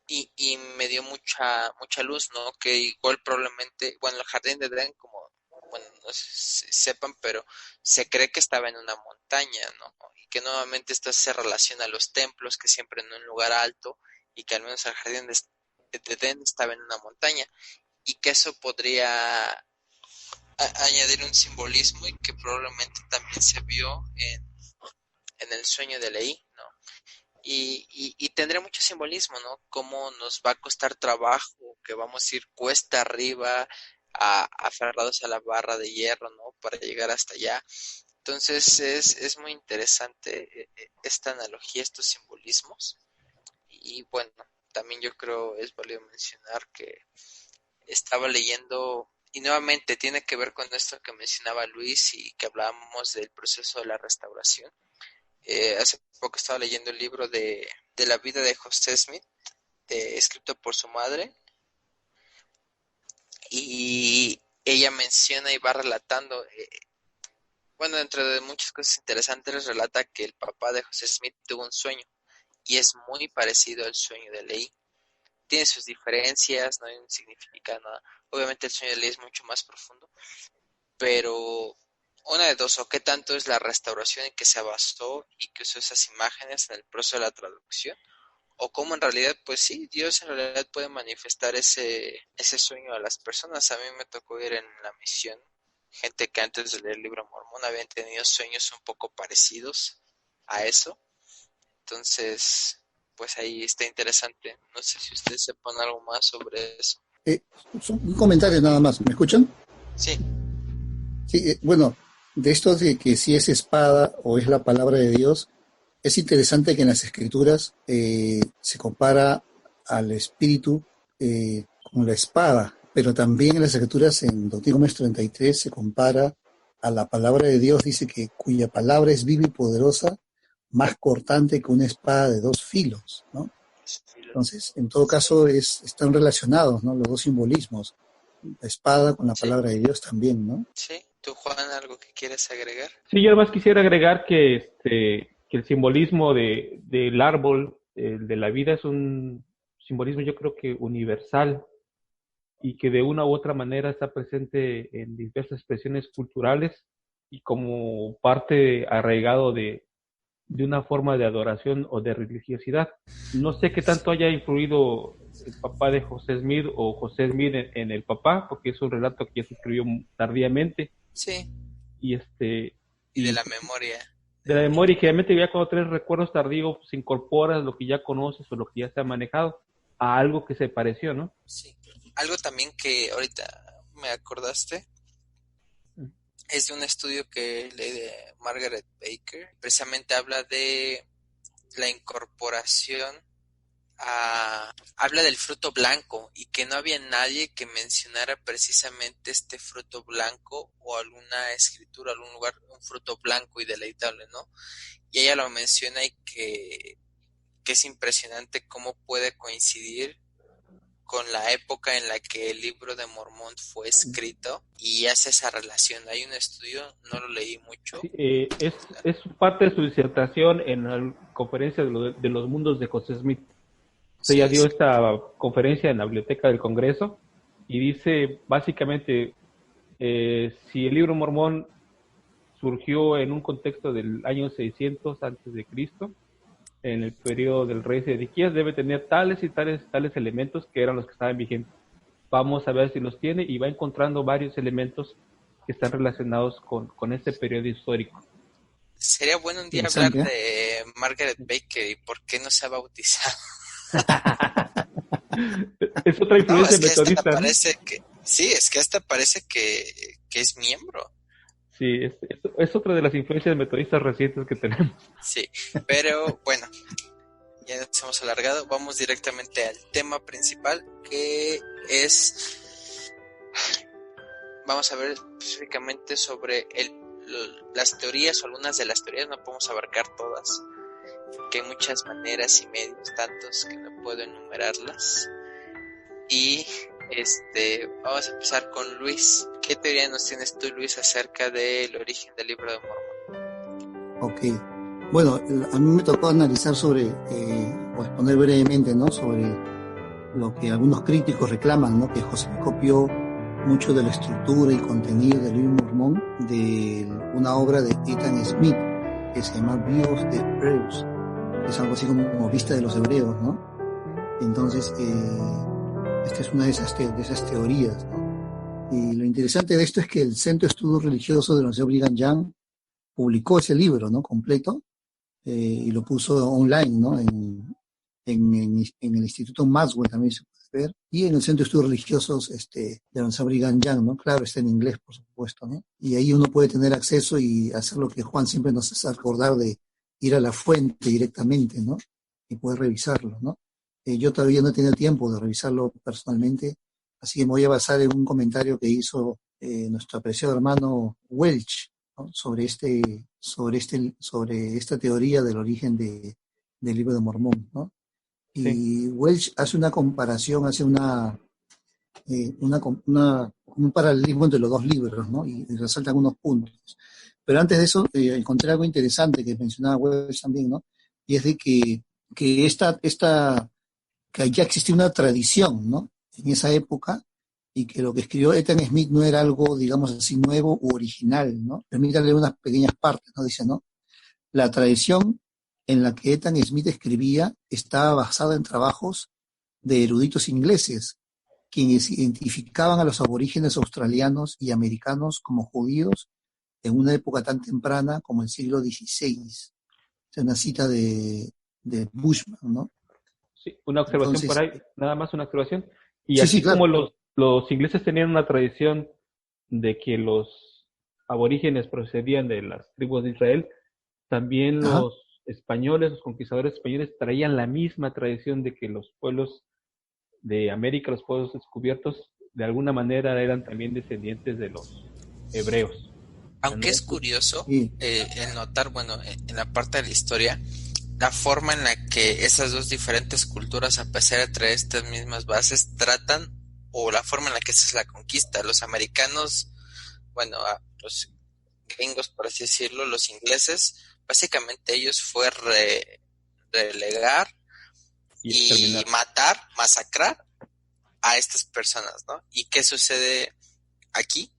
y me dio mucha luz, ¿no? Que igual probablemente, bueno, el jardín de Edén, como, bueno, no sé si sepan, pero se cree que estaba en una montaña, ¿no? Y que nuevamente esto se relaciona a los templos, que siempre en un lugar alto, y que al menos el jardín de Edén estaba en una montaña, y que eso podría añadir un simbolismo y que probablemente también se vio en el sueño de Leí, ¿no? Y tendrá mucho simbolismo, ¿no? Cómo nos va a costar trabajo, que vamos a ir cuesta arriba, aferrados a la barra de hierro, ¿no? Para llegar hasta allá. Entonces es muy interesante esta analogía, estos simbolismos. Y bueno, también yo creo es válido mencionar que estaba leyendo, y nuevamente tiene que ver con esto que mencionaba Luis y que hablábamos del proceso de la restauración. Hace poco estaba leyendo el libro de la vida de José Smith, escrito por su madre, y ella menciona y va relatando, bueno, dentro de muchas cosas interesantes, relata que el papá de José Smith tuvo un sueño, y es muy parecido al sueño de Leí. Tiene sus diferencias, no significa nada. Obviamente el sueño de Leí es mucho más profundo, pero una de dos, o qué tanto es la restauración en que se basó y que usó esas imágenes en el proceso de la traducción, o cómo en realidad, pues sí, Dios en realidad puede manifestar ese sueño a las personas. A mí me tocó ir en la misión, gente que antes de leer el libro Mormón habían tenido sueños un poco parecidos a eso, entonces, pues ahí está interesante. No sé si ustedes sepan algo más sobre eso. Eh, un comentario nada más, ¿me escuchan? Sí. Sí, bueno, de esto de que si es espada o es la palabra de Dios, es interesante que en las escrituras se compara al espíritu con la espada, pero también en las escrituras en Deuteronomio 33 se compara a la palabra de Dios, dice que cuya palabra es viva y poderosa, más cortante que una espada de dos filos, ¿no? Entonces, en todo caso, están relacionados, ¿no? Los dos simbolismos, la espada con la Sí. palabra de Dios también, ¿no? Sí. ¿Tú, Juan, algo que quieres agregar? Sí, yo además quisiera agregar que el simbolismo del árbol, de la vida, es un simbolismo yo creo que universal y que de una u otra manera está presente en diversas expresiones culturales y como parte arraigado de una forma de adoración o de religiosidad. No sé qué tanto haya influido el papá de José Smith o José Smith en el papá, porque es un relato que ya se escribió tardíamente Sí. y Y de y la memoria. de la memoria, y que realmente ya cuando tienes recuerdos tardíos pues, incorporas lo que ya conoces o lo que ya se ha manejado a algo que se pareció, ¿no? Sí. Algo también que ahorita me acordaste es de un estudio que leí de Margaret Baker. Precisamente habla de la incorporación habla del fruto blanco y que no había nadie que mencionara precisamente este fruto blanco o alguna escritura, algún lugar, un fruto blanco y deleitable, ¿no? Y ella lo menciona y que es impresionante cómo puede coincidir con la época en la que el libro de Mormón fue escrito y hace esa relación. Hay un estudio, no lo leí mucho. Sí, es parte de su disertación en la conferencia de los mundos de José Smith. Sí, Ella dio esta conferencia en la Biblioteca del Congreso y dice básicamente si el libro Mormón surgió en un contexto del año 600 antes de Cristo, en el periodo del rey Sedequías, debe tener tales y tales elementos que eran los que estaban vigentes. Vamos a ver si los tiene y va encontrando varios elementos que están relacionados con este periodo histórico. Sería bueno un día hablar de Margaret Baker y por qué no se ha bautizado. Es otra influencia metodista. Es que hasta parece que es miembro. Sí, es otra de las influencias metodistas recientes que tenemos. Sí, pero bueno, ya nos hemos alargado. Vamos directamente al tema principal, que es... Vamos a ver específicamente sobre las teorías, o algunas de las teorías, no podemos abarcar todas, que hay muchas maneras y medios, tantos que no puedo enumerarlas. Y vamos a empezar con Luis. ¿Qué teoría nos tienes tú, Luis, acerca del origen del libro de Mormón? Ok. Bueno, a mí me tocó analizar sobre, o exponer brevemente, ¿no?, sobre lo que algunos críticos reclaman, ¿no?, que José copió mucho de la estructura y contenido del libro Mormón de una obra de Ethan Smith que se llama View of the Hebrews, que es algo así como Vista de los Hebreos, ¿no? Entonces, esta es una de esas teorías, ¿no? Y lo interesante de esto es que el Centro de Estudios Religiosos de la Universidad Brigham Young publicó ese libro, ¿no?, completo, y lo puso online, ¿no?, en el Instituto Maxwell también se puede ver, y en el Centro de Estudios Religiosos de la Universidad Brigham Young, ¿no? Claro, está en inglés, por supuesto, ¿no? Y ahí uno puede tener acceso y hacer lo que Juan siempre nos hace acordar, de ir a la fuente directamente, ¿no?, y poder revisarlo, ¿no? Yo todavía no he tenido tiempo de revisarlo personalmente, así que me voy a basar en un comentario que hizo nuestro apreciado hermano Welch, ¿no?, sobre esta teoría del origen del libro de Mormón, ¿no? Y sí, Welch hace una comparación, hace un paralelismo entre los dos libros, ¿no?, y resalta algunos puntos. Pero antes de eso, encontré algo interesante que mencionaba Welch también, ¿no? Y es de que ya existía una tradición, ¿no?, en esa época, y que lo que escribió Ethan Smith no era algo, digamos así, nuevo u original, ¿no? Permítale leer unas pequeñas partes, ¿no? Dice, ¿no?: la tradición en la que Ethan Smith escribía estaba basada en trabajos de eruditos ingleses, quienes identificaban a los aborígenes australianos y americanos como judíos en una época tan temprana como el siglo XVI. Es una cita de Bushman, ¿no? Sí, una observación. Entonces, por ahí, nada más una observación. Y sí, así sí, claro, como los ingleses tenían una tradición de que los aborígenes procedían de las tribus de Israel, también los españoles, los conquistadores españoles, traían la misma tradición de que los pueblos de América, los pueblos descubiertos, de alguna manera eran también descendientes de los hebreos. Aunque es curioso el notar, bueno, en la parte de la historia, la forma en la que esas dos diferentes culturas, a pesar de traer estas mismas bases, tratan, o la forma en la que esa es la conquista. Los americanos, bueno, los gringos, por así decirlo, los ingleses, básicamente ellos fue relegar y matar, masacrar a estas personas, ¿no? ¿Y qué sucede aquí?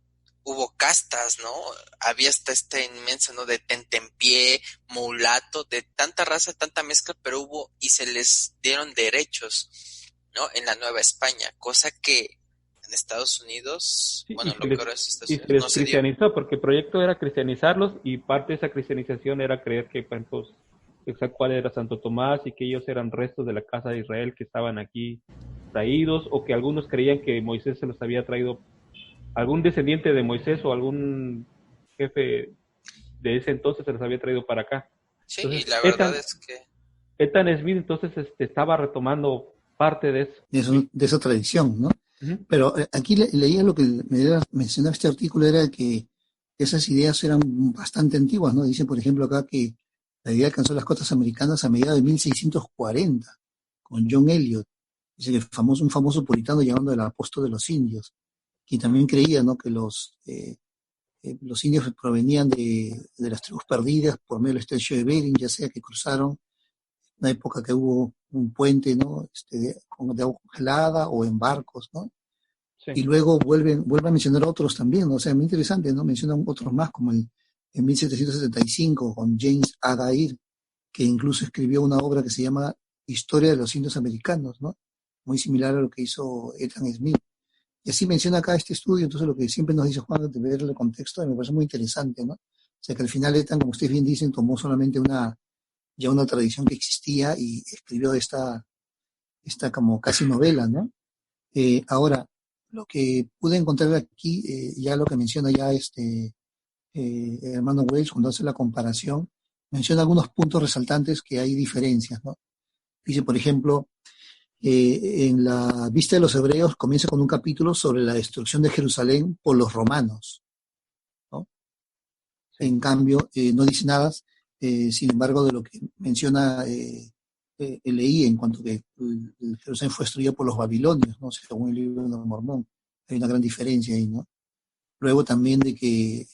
Hubo castas, ¿no? Había hasta este inmenso, ¿no?, de tentempié, mulato, de tanta raza, tanta mezcla, pero hubo y se les dieron derechos, ¿no?, en la Nueva España, cosa que en Estados Unidos, sí, bueno, lo que ahora es Estados Unidos, se les cristianizó, porque el proyecto era cristianizarlos, y parte de esa cristianización era creer que, por ejemplo, cuál era Santo Tomás, y que ellos eran restos de la casa de Israel que estaban aquí traídos, o que algunos creían que Moisés se los había traído, algún descendiente de Moisés o algún jefe de ese entonces se los había traído para acá. Sí, Entonces, y la verdad es que Ethan Smith entonces estaba retomando parte de eso. De esa tradición, ¿no? Uh-huh. Pero aquí leía lo que mencionaba este artículo, era que esas ideas eran bastante antiguas, ¿no? Dice, por ejemplo, acá que la idea alcanzó las costas americanas a mediados de 1640, con John Eliot. Dice que un famoso puritano llamado el apóstol de los indios, quien también creía, ¿no?, que los indios provenían de las tribus perdidas por medio del estrecho de Bering, ya sea que cruzaron una época que hubo un puente, ¿no?, de agua congelada o en barcos, ¿no? Sí. Y luego vuelve a mencionar otros también, ¿no? O sea, muy interesante, ¿no? Mencionan otros más, como en 1775 con James Adair, que incluso escribió una obra que se llama Historia de los Indios Americanos, ¿no? Muy similar a lo que hizo Ethan Smith. Y así menciona acá este estudio, entonces lo que siempre nos dice Juan, de ver el contexto, me parece muy interesante, ¿no? O sea, que al final Ethan, como ustedes bien dicen, tomó solamente una tradición que existía y escribió esta como casi novela, ¿no? Ahora, lo que pude encontrar aquí, ya lo que menciona ya hermano Wells, cuando hace la comparación, menciona algunos puntos resaltantes que hay diferencias, ¿no? Dice, por ejemplo, en la Vista de los Hebreos comienza con un capítulo sobre la destrucción de Jerusalén por los romanos, ¿no? Sí. En cambio, no dice nada, sin embargo, de lo que menciona leí en cuanto que Jerusalén fue destruida por los babilonios, ¿no? Según el libro de Mormón. Hay una gran diferencia ahí, ¿no? Luego también de que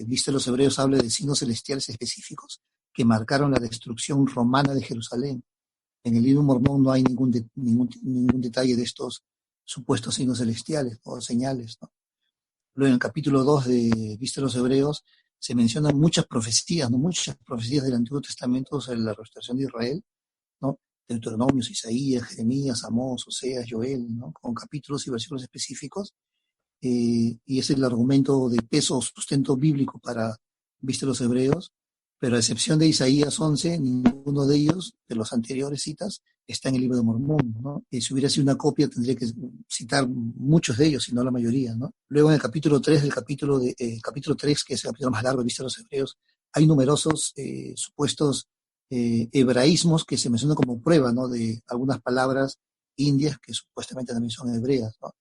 Vista de los Hebreos habla de signos celestiales específicos que marcaron la destrucción romana de Jerusalén. En el libro de Mormón no hay ningún detalle de estos supuestos signos celestiales o señales, ¿no? Luego en el capítulo 2 de Vista de los Hebreos se mencionan muchas profecías, ¿no? Muchas profecías del Antiguo Testamento sobre la restauración de Israel, ¿no? Deuteronomios, Isaías, Jeremías, Amós, Oseas, Joel, ¿no? Con capítulos y versículos específicos, y es el argumento de peso o sustento bíblico para Vista de los Hebreos, pero a excepción de Isaías 11, ninguno de ellos, de los anteriores citas, está en el libro de Mormón, ¿no? Si hubiera sido una copia, tendría que citar muchos de ellos, si no la mayoría, ¿no? Luego en el capítulo 3, capítulo 3, que es el capítulo más largo de Vista de los Hebreos, hay numerosos supuestos hebraísmos que se mencionan como prueba, ¿no?, de algunas palabras indias que supuestamente también son hebreas, ¿no?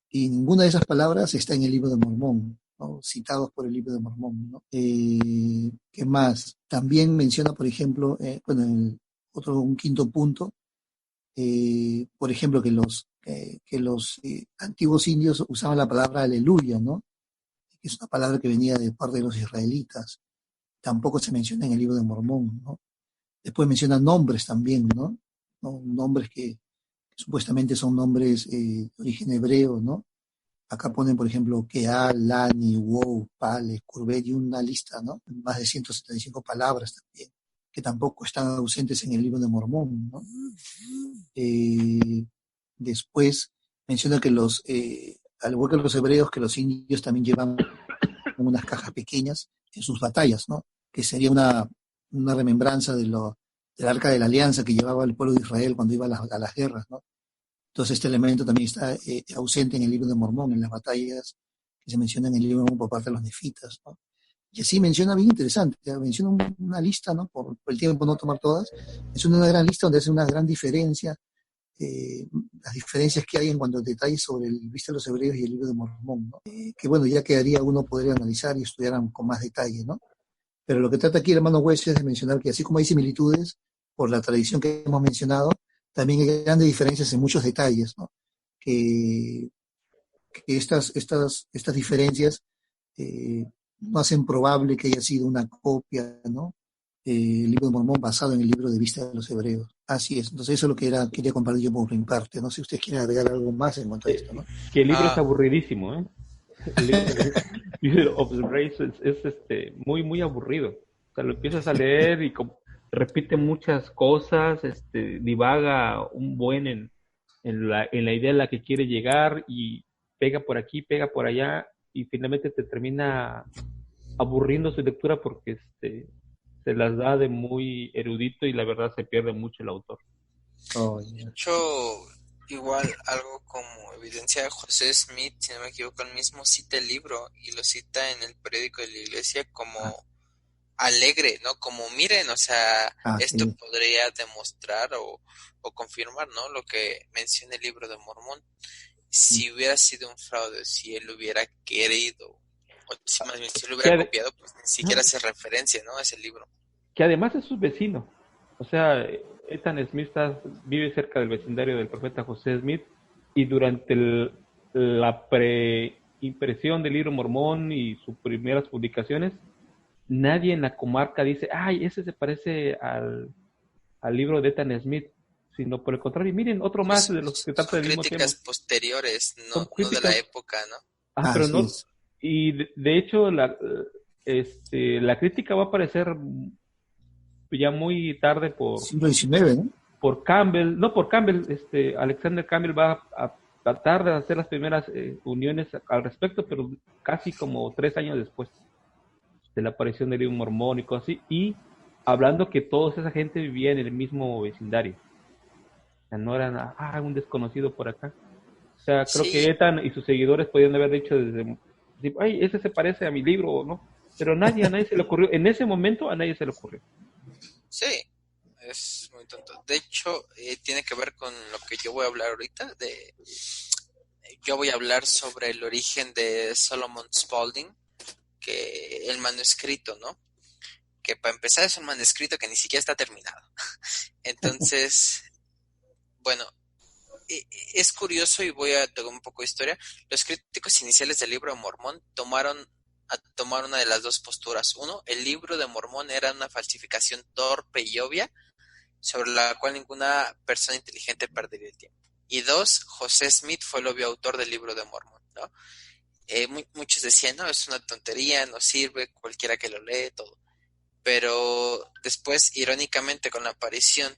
Y ninguna de esas palabras está en el libro de Mormón, ¿no?, citados por el libro de Mormón, ¿no? ¿Qué más? También menciona, por ejemplo, un quinto punto, por ejemplo, que los antiguos indios usaban la palabra aleluya, ¿no?, que es una palabra que venía de parte de los israelitas. Tampoco se menciona en el libro de Mormón, ¿no? Después menciona nombres también, ¿no? Nombres que supuestamente son nombres de origen hebreo, ¿no? Acá ponen, por ejemplo, Keal, Lani, Wow, Pale, Courbet, y una lista, ¿no? Más de 175 palabras también, que tampoco están ausentes en el libro de Mormón, ¿no? Después menciona que al igual que los hebreos, que los indios también llevan unas cajas pequeñas en sus batallas, ¿no? Que sería una remembranza del Arca de la Alianza que llevaba el pueblo de Israel cuando iba a las guerras, ¿no? Entonces este elemento también está ausente en el libro de Mormón, en las batallas que se mencionan en el libro de Mormón por parte de los nefitas, ¿no? Y así menciona, bien interesante, menciona una lista, ¿no? Por el tiempo no tomar todas, menciona una gran lista donde hace una gran diferencia, las diferencias que hay en cuanto a detalles sobre el Vista de los Hebreos y el libro de Mormón, ¿no? Que bueno, ya quedaría uno podría analizar y estudiar con más detalle, ¿no? Pero lo que trata aquí el hermano West es de mencionar que así como hay similitudes por la tradición que hemos mencionado, también hay grandes diferencias en muchos detalles, ¿no? Que estas diferencias no hacen probable que haya sido una copia, ¿no? El libro de Mormón basado en el libro de Vista de los Hebreos. Así es. Entonces eso es lo que quería compartir yo por mi parte. No sé si ustedes quieren agregar algo más en cuanto a esto, ¿no? Que el libro es aburridísimo, ¿eh? El libro of the Race es muy, muy aburrido. O sea, lo empiezas a leer y repite muchas cosas, divaga un buen en la idea en la que quiere llegar y pega por aquí, pega por allá y finalmente te termina aburriendo su lectura porque se las da de muy erudito y la verdad se pierde mucho el autor. De hecho, igual algo como evidencia José Smith, si no me equivoco, él mismo cita el libro y lo cita en el periódico de la iglesia Ah, como alegre, ¿no? Como miren, o sea, esto sí. podría demostrar o confirmar, ¿no? Lo que menciona el libro de Mormón. Si hubiera sido un fraude, si él hubiera querido, o si más bien si lo Que, hubiera copiado, pues ni siquiera ajá, hace referencia, ¿no? A ese libro. que además es su vecino. O sea, Ethan Smith vive cerca del vecindario del profeta José Smith y durante la preimpresión del libro mormón y sus primeras publicaciones, nadie en la comarca dice, ay, ese se parece al libro de Ethan Smith, sino por el contrario, miren, otro más de los que trata Son del mismo tema. críticas posteriores, Son no de la críticas, época, ¿no? pero no, Así es. y de hecho la crítica va a aparecer ya muy tarde Siglo XIX, ¿no? por Campbell, no por Campbell, Alexander Campbell va a tratar de hacer las primeras uniones al respecto, pero casi como 3 años después de la aparición del libro mormón y cosas así, y hablando que toda esa gente vivía en el mismo vecindario, o sea, no eran un desconocido por acá. O sea, creo que Sí, Ethan y sus seguidores podían haber dicho desde, ay, ese se parece a mi libro, o no, pero a nadie se le ocurrió, en ese momento a nadie se le ocurrió. sí, es muy tonto. De hecho, tiene que ver con lo que yo voy a hablar ahorita. Yo voy a hablar sobre el origen de Solomon Spaulding, que el manuscrito, ¿no? Que para empezar es un manuscrito que ni siquiera está terminado. Entonces, bueno, es curioso y voy a tocar un poco de historia. Los críticos iniciales del libro de Mormón tomaron una de las dos posturas. Uno, el libro de Mormón era una falsificación torpe y obvia sobre la cual ninguna persona inteligente perdería el tiempo. Y dos, José Smith fue el obvio autor del libro de Mormón, ¿no? Muchos decían, no, es una tontería, no sirve, cualquiera que lo lee, todo. Pero después, irónicamente, con la aparición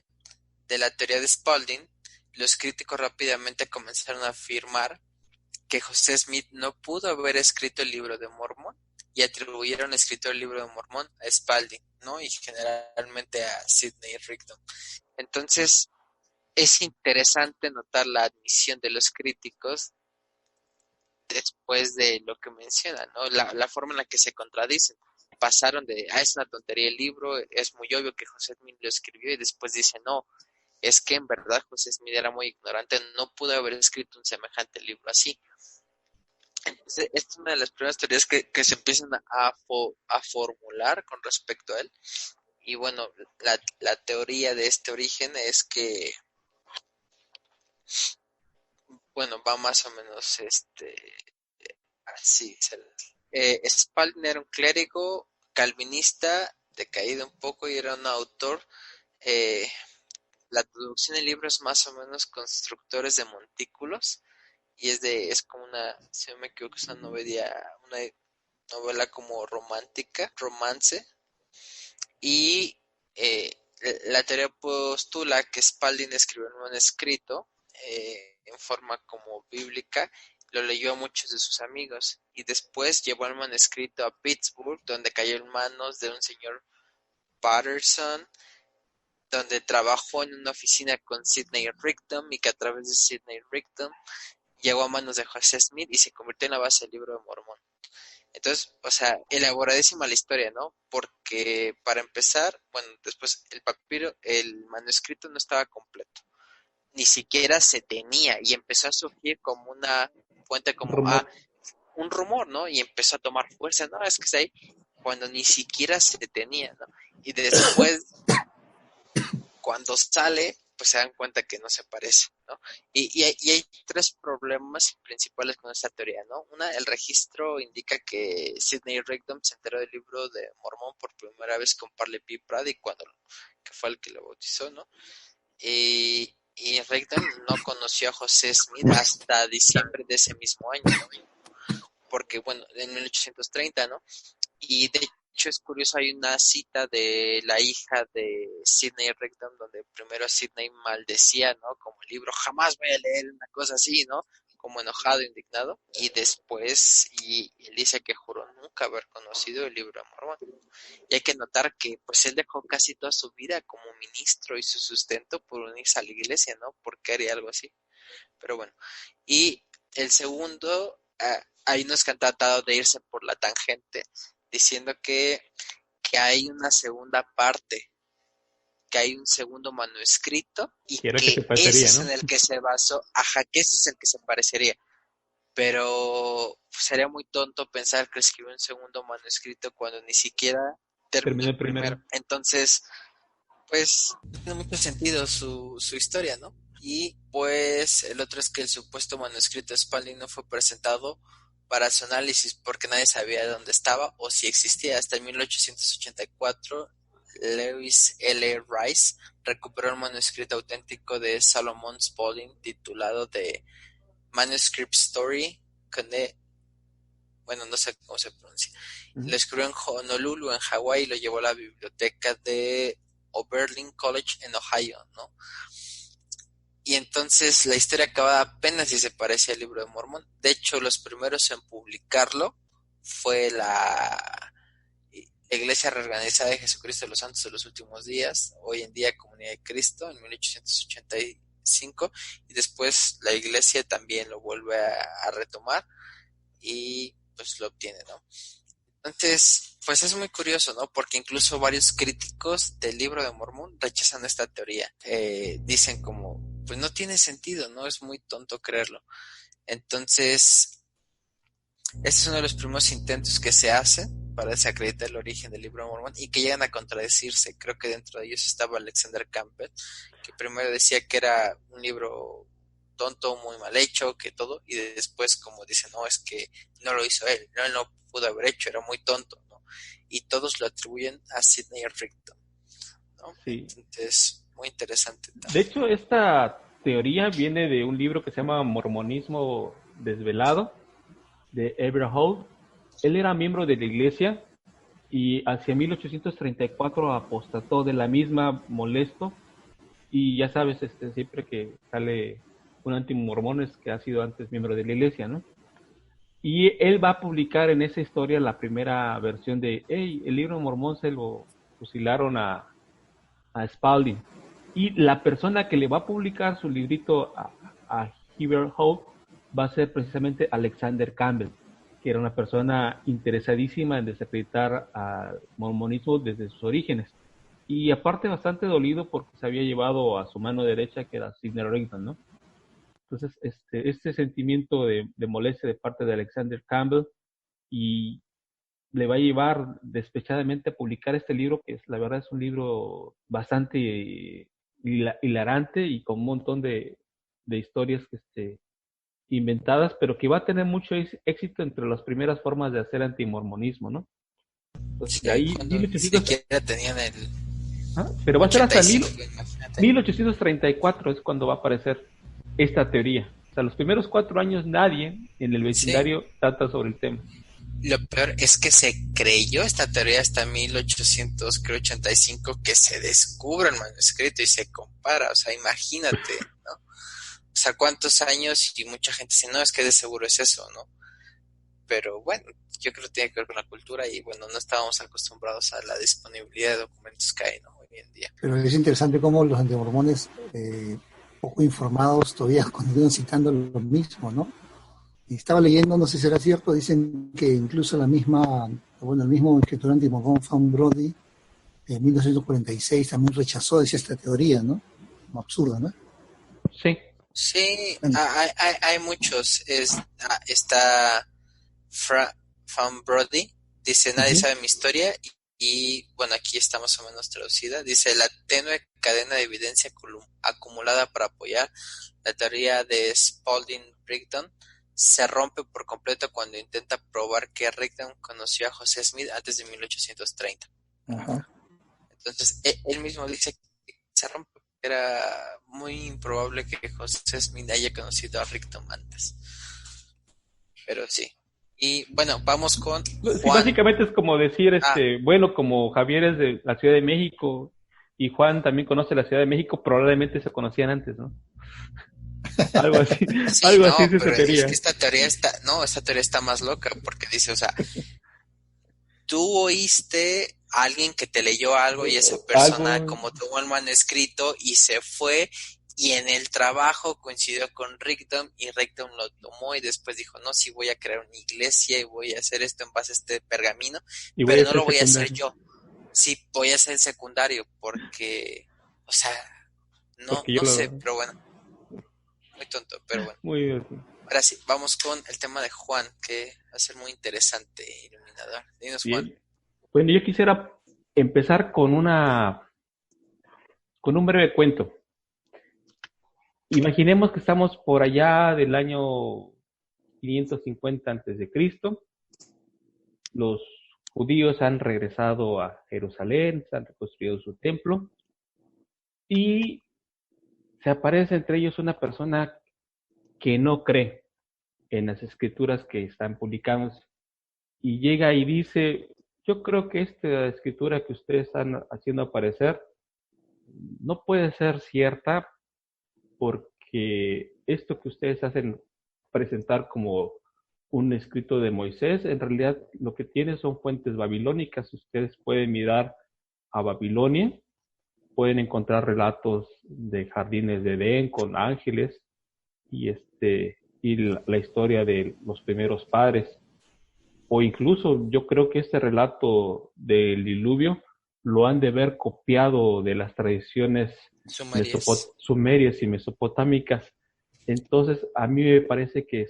de la teoría de Spalding, los críticos rápidamente comenzaron a afirmar que José Smith no pudo haber escrito el libro de Mormón y atribuyeron escrito el libro de Mormón a Spalding, ¿no? Y generalmente a Sidney Rigdon. Entonces, es interesante notar la admisión de los críticos después de lo que mencionan, ¿no? La forma en la que se contradicen. Pasaron de, es una tontería el libro, es muy obvio que José Smith lo escribió y después dice, no, es que en verdad José Smith era muy ignorante, no pudo haber escrito un semejante libro así. Entonces, esta es una de las primeras teorías que se empiezan a formular con respecto a él. Y bueno, la teoría de este origen es que, bueno, va más o menos así. Spalding era un clérigo calvinista, decaído un poco y era un autor. eh, la traducción del libro es más o menos Constructores de Montículos y es como una, si no me equivoco, es una novela como romántica, romance, y eh, la teoría postula que Spalding escribió un manuscrito en forma como bíblica, lo leyó a muchos de sus amigos y después llevó el manuscrito a Pittsburgh, donde cayó en manos de un señor Patterson, donde trabajó en una oficina con Sidney Rigdon y que a través de Sidney Rigdon llegó a manos de José Smith y se convirtió en la base del libro de Mormón. Entonces, o sea, elaboradísima la historia, ¿no? Porque para empezar, bueno, después el manuscrito no estaba completo, ni siquiera se tenía y empezó a surgir como una fuente como, Rumor. un rumor, ¿no? Y empezó a tomar fuerza, ¿no? Es que es ahí cuando ni siquiera se tenía, ¿no? Y después cuando sale, pues se dan cuenta que no se parece, ¿no? Y hay tres problemas principales con esta teoría, ¿no? Una, el registro indica que Sidney Rigdon se enteró del libro de Mormón por primera vez con Parley P. Brady, que fue el que lo bautizó, ¿no? Y Rigdon no conoció a José Smith hasta diciembre de ese mismo año, ¿no? Porque, bueno, en 1830, ¿no? Y de hecho es curioso, hay una cita de la hija de Sidney Rigdon donde primero Sidney maldecía, ¿no? Como el libro, jamás voy a leer una cosa así, ¿no? Como enojado, indignado. Y después, y él dice que juró nunca haber conocido el libro de Mormón. Y hay que notar que pues él dejó casi toda su vida como ministro y su sustento por unirse a la iglesia, ¿no? ¿Por qué haría algo así? Pero bueno, y el segundo, ahí nos han tratado de irse por la tangente, diciendo que hay una segunda parte, que hay un segundo manuscrito y Quiero que se que ese parecería, es ¿no? en el que se basó, ajá, que ese es el que se parecería. Pero sería muy tonto pensar que escribió un segundo manuscrito cuando ni siquiera terminó Terminé el el primero. primero. Entonces, pues, no tiene mucho sentido su historia, ¿no? Y pues el otro es que el supuesto manuscrito de Spalding no fue presentado para su análisis porque nadie sabía dónde estaba o si existía. Hasta en 1884, Lewis L. Rice recuperó el manuscrito auténtico de Solomon Spalding titulado The Manuscript Story, bueno, no sé cómo se pronuncia. Lo escribió en Honolulu, en Hawái, y lo llevó a la biblioteca de Oberlin College en Ohio, ¿no? Y entonces la historia acaba apenas si se parece al Libro de Mormón. De hecho, los primeros en publicarlo fue la Iglesia Reorganizada de Jesucristo de los Santos de los Últimos Días, hoy en día Comunidad de Cristo, en 1885, y después la Iglesia también lo vuelve a retomar y pues lo obtiene, ¿no? Entonces, pues es muy curioso, ¿no? Porque incluso varios críticos del Libro de Mormón rechazan esta teoría. Dicen como, pues no tiene sentido, ¿no? Es muy tonto creerlo. Entonces, este es uno de los primeros intentos que se hacen para desacreditar el origen del Libro de Mormón y que llegan a contradecirse. Creo que dentro de ellos estaba Alexander Campbell, que primero decía que era un libro tonto, muy mal hecho, que todo, y después como dice, no, es que no lo hizo él, no, él no pudo haber hecho, era muy tonto, ¿no? Y todos lo atribuyen a Sidney Rigdon, ¿no? Sí. Entonces, muy interesante De también. hecho, esta teoría viene de un libro que se llama Mormonismo Desvelado, de Everett Holt. Él era miembro de la iglesia y hacia 1834 apostató de la misma, molesto, y ya sabes, siempre que sale un antimormón es que ha sido antes miembro de la iglesia, ¿no? Y él va a publicar en esa historia la primera versión de, hey, el libro de Mormón se lo fusilaron a Spalding. Y la persona que le va a publicar su librito a Heber Holt va a ser precisamente Alexander Campbell, que era una persona interesadísima en desacreditar al mormonismo desde sus orígenes. Y aparte bastante dolido porque se había llevado a su mano derecha, que era Sidney Rigdon, ¿no? Entonces, este sentimiento de molestia de parte de Alexander Campbell y le va a llevar despechadamente a publicar este libro, que la verdad es un libro bastante hilarante y con un montón de historias inventadas, pero que va a tener mucho éxito entre las primeras formas de hacer antimormonismo, ¿no? Entonces, de Sí, ahí, cuando ni 1800, siquiera tenían el pero va a ser hasta 85, imagínate. 1834 es cuando va a aparecer esta teoría. O sea, los primeros 4 años nadie en el Sí, vecindario trata sobre el tema. lo peor es que se creyó esta teoría hasta 1885 que se descubre el manuscrito y se compara, o sea, imagínate, ¿no? O sea, cuántos años y mucha gente dice, no, es que de seguro es eso, ¿no? Pero bueno, yo creo que tiene que ver con la cultura y bueno, no estábamos acostumbrados a la disponibilidad de documentos que hay, ¿no? Hoy en día. Pero es interesante cómo los antimormones, poco informados, todavía continúan citando lo mismo, ¿no? Y estaba leyendo, no sé si será cierto, dicen que incluso el mismo escritor antimormón, Fan Brody, en 1946 también rechazó, decía, esta teoría, ¿no? Como absurda, ¿no? Sí. Sí, Bueno, hay muchos. Está Fan Brody, dice, nadie uh-huh. sabe mi historia bueno, aquí está más o menos traducida. Dice, la tenue cadena de evidencia acumulada para apoyar la teoría de Spalding-Rigdon se rompe por completo cuando intenta probar que Rigdon conoció a José Smith antes de 1830. Ajá. Entonces, él mismo dice que se rompe. Era muy improbable que José Smith haya conocido a Rigdon antes. Pero sí. Y bueno, vamos con Sí, Juan. básicamente es como decir, Ah, bueno, como Javier es de la Ciudad de México y Juan también conoce la Ciudad de México, probablemente se conocían antes, ¿no? Algo así, sí, algo así no, es esa pero es teoría. que esta teoría está más loca porque dice, o sea, tú oíste a alguien que te leyó algo y esa persona Algo, como tomó el manuscrito y se fue y en el trabajo coincidió con Rigdon y Rigdon lo tomó y después dijo, no, sí voy a crear una iglesia y voy a hacer esto en base a este pergamino, Y voy pero a no ser lo voy a hacer secundario. yo, sí voy a ser secundario porque, o sea, Porque yo no sé, lo... pero bueno, muy tonto, pero bueno. Muy divertido. Ahora sí, vamos con el tema de Juan, que va a ser muy interesante e iluminador. Dinos, Juan. Bien. Bueno, yo quisiera empezar con un breve cuento. Imaginemos que estamos por allá del año 550 antes de Cristo. Los judíos han regresado a Jerusalén, se han reconstruido su templo y se aparece entre ellos una persona que no cree en las escrituras que están publicadas y llega y dice, yo creo que esta escritura que ustedes están haciendo aparecer no puede ser cierta porque esto que ustedes hacen presentar como un escrito de Moisés, en realidad lo que tiene son fuentes babilónicas. Ustedes pueden mirar a Babilonia, pueden encontrar relatos de jardines de Edén con ángeles y la historia de los primeros padres. O incluso yo creo que este relato del diluvio lo han de haber copiado de las tradiciones Sumerias. sumerias y mesopotámicas. Entonces, a mí me parece que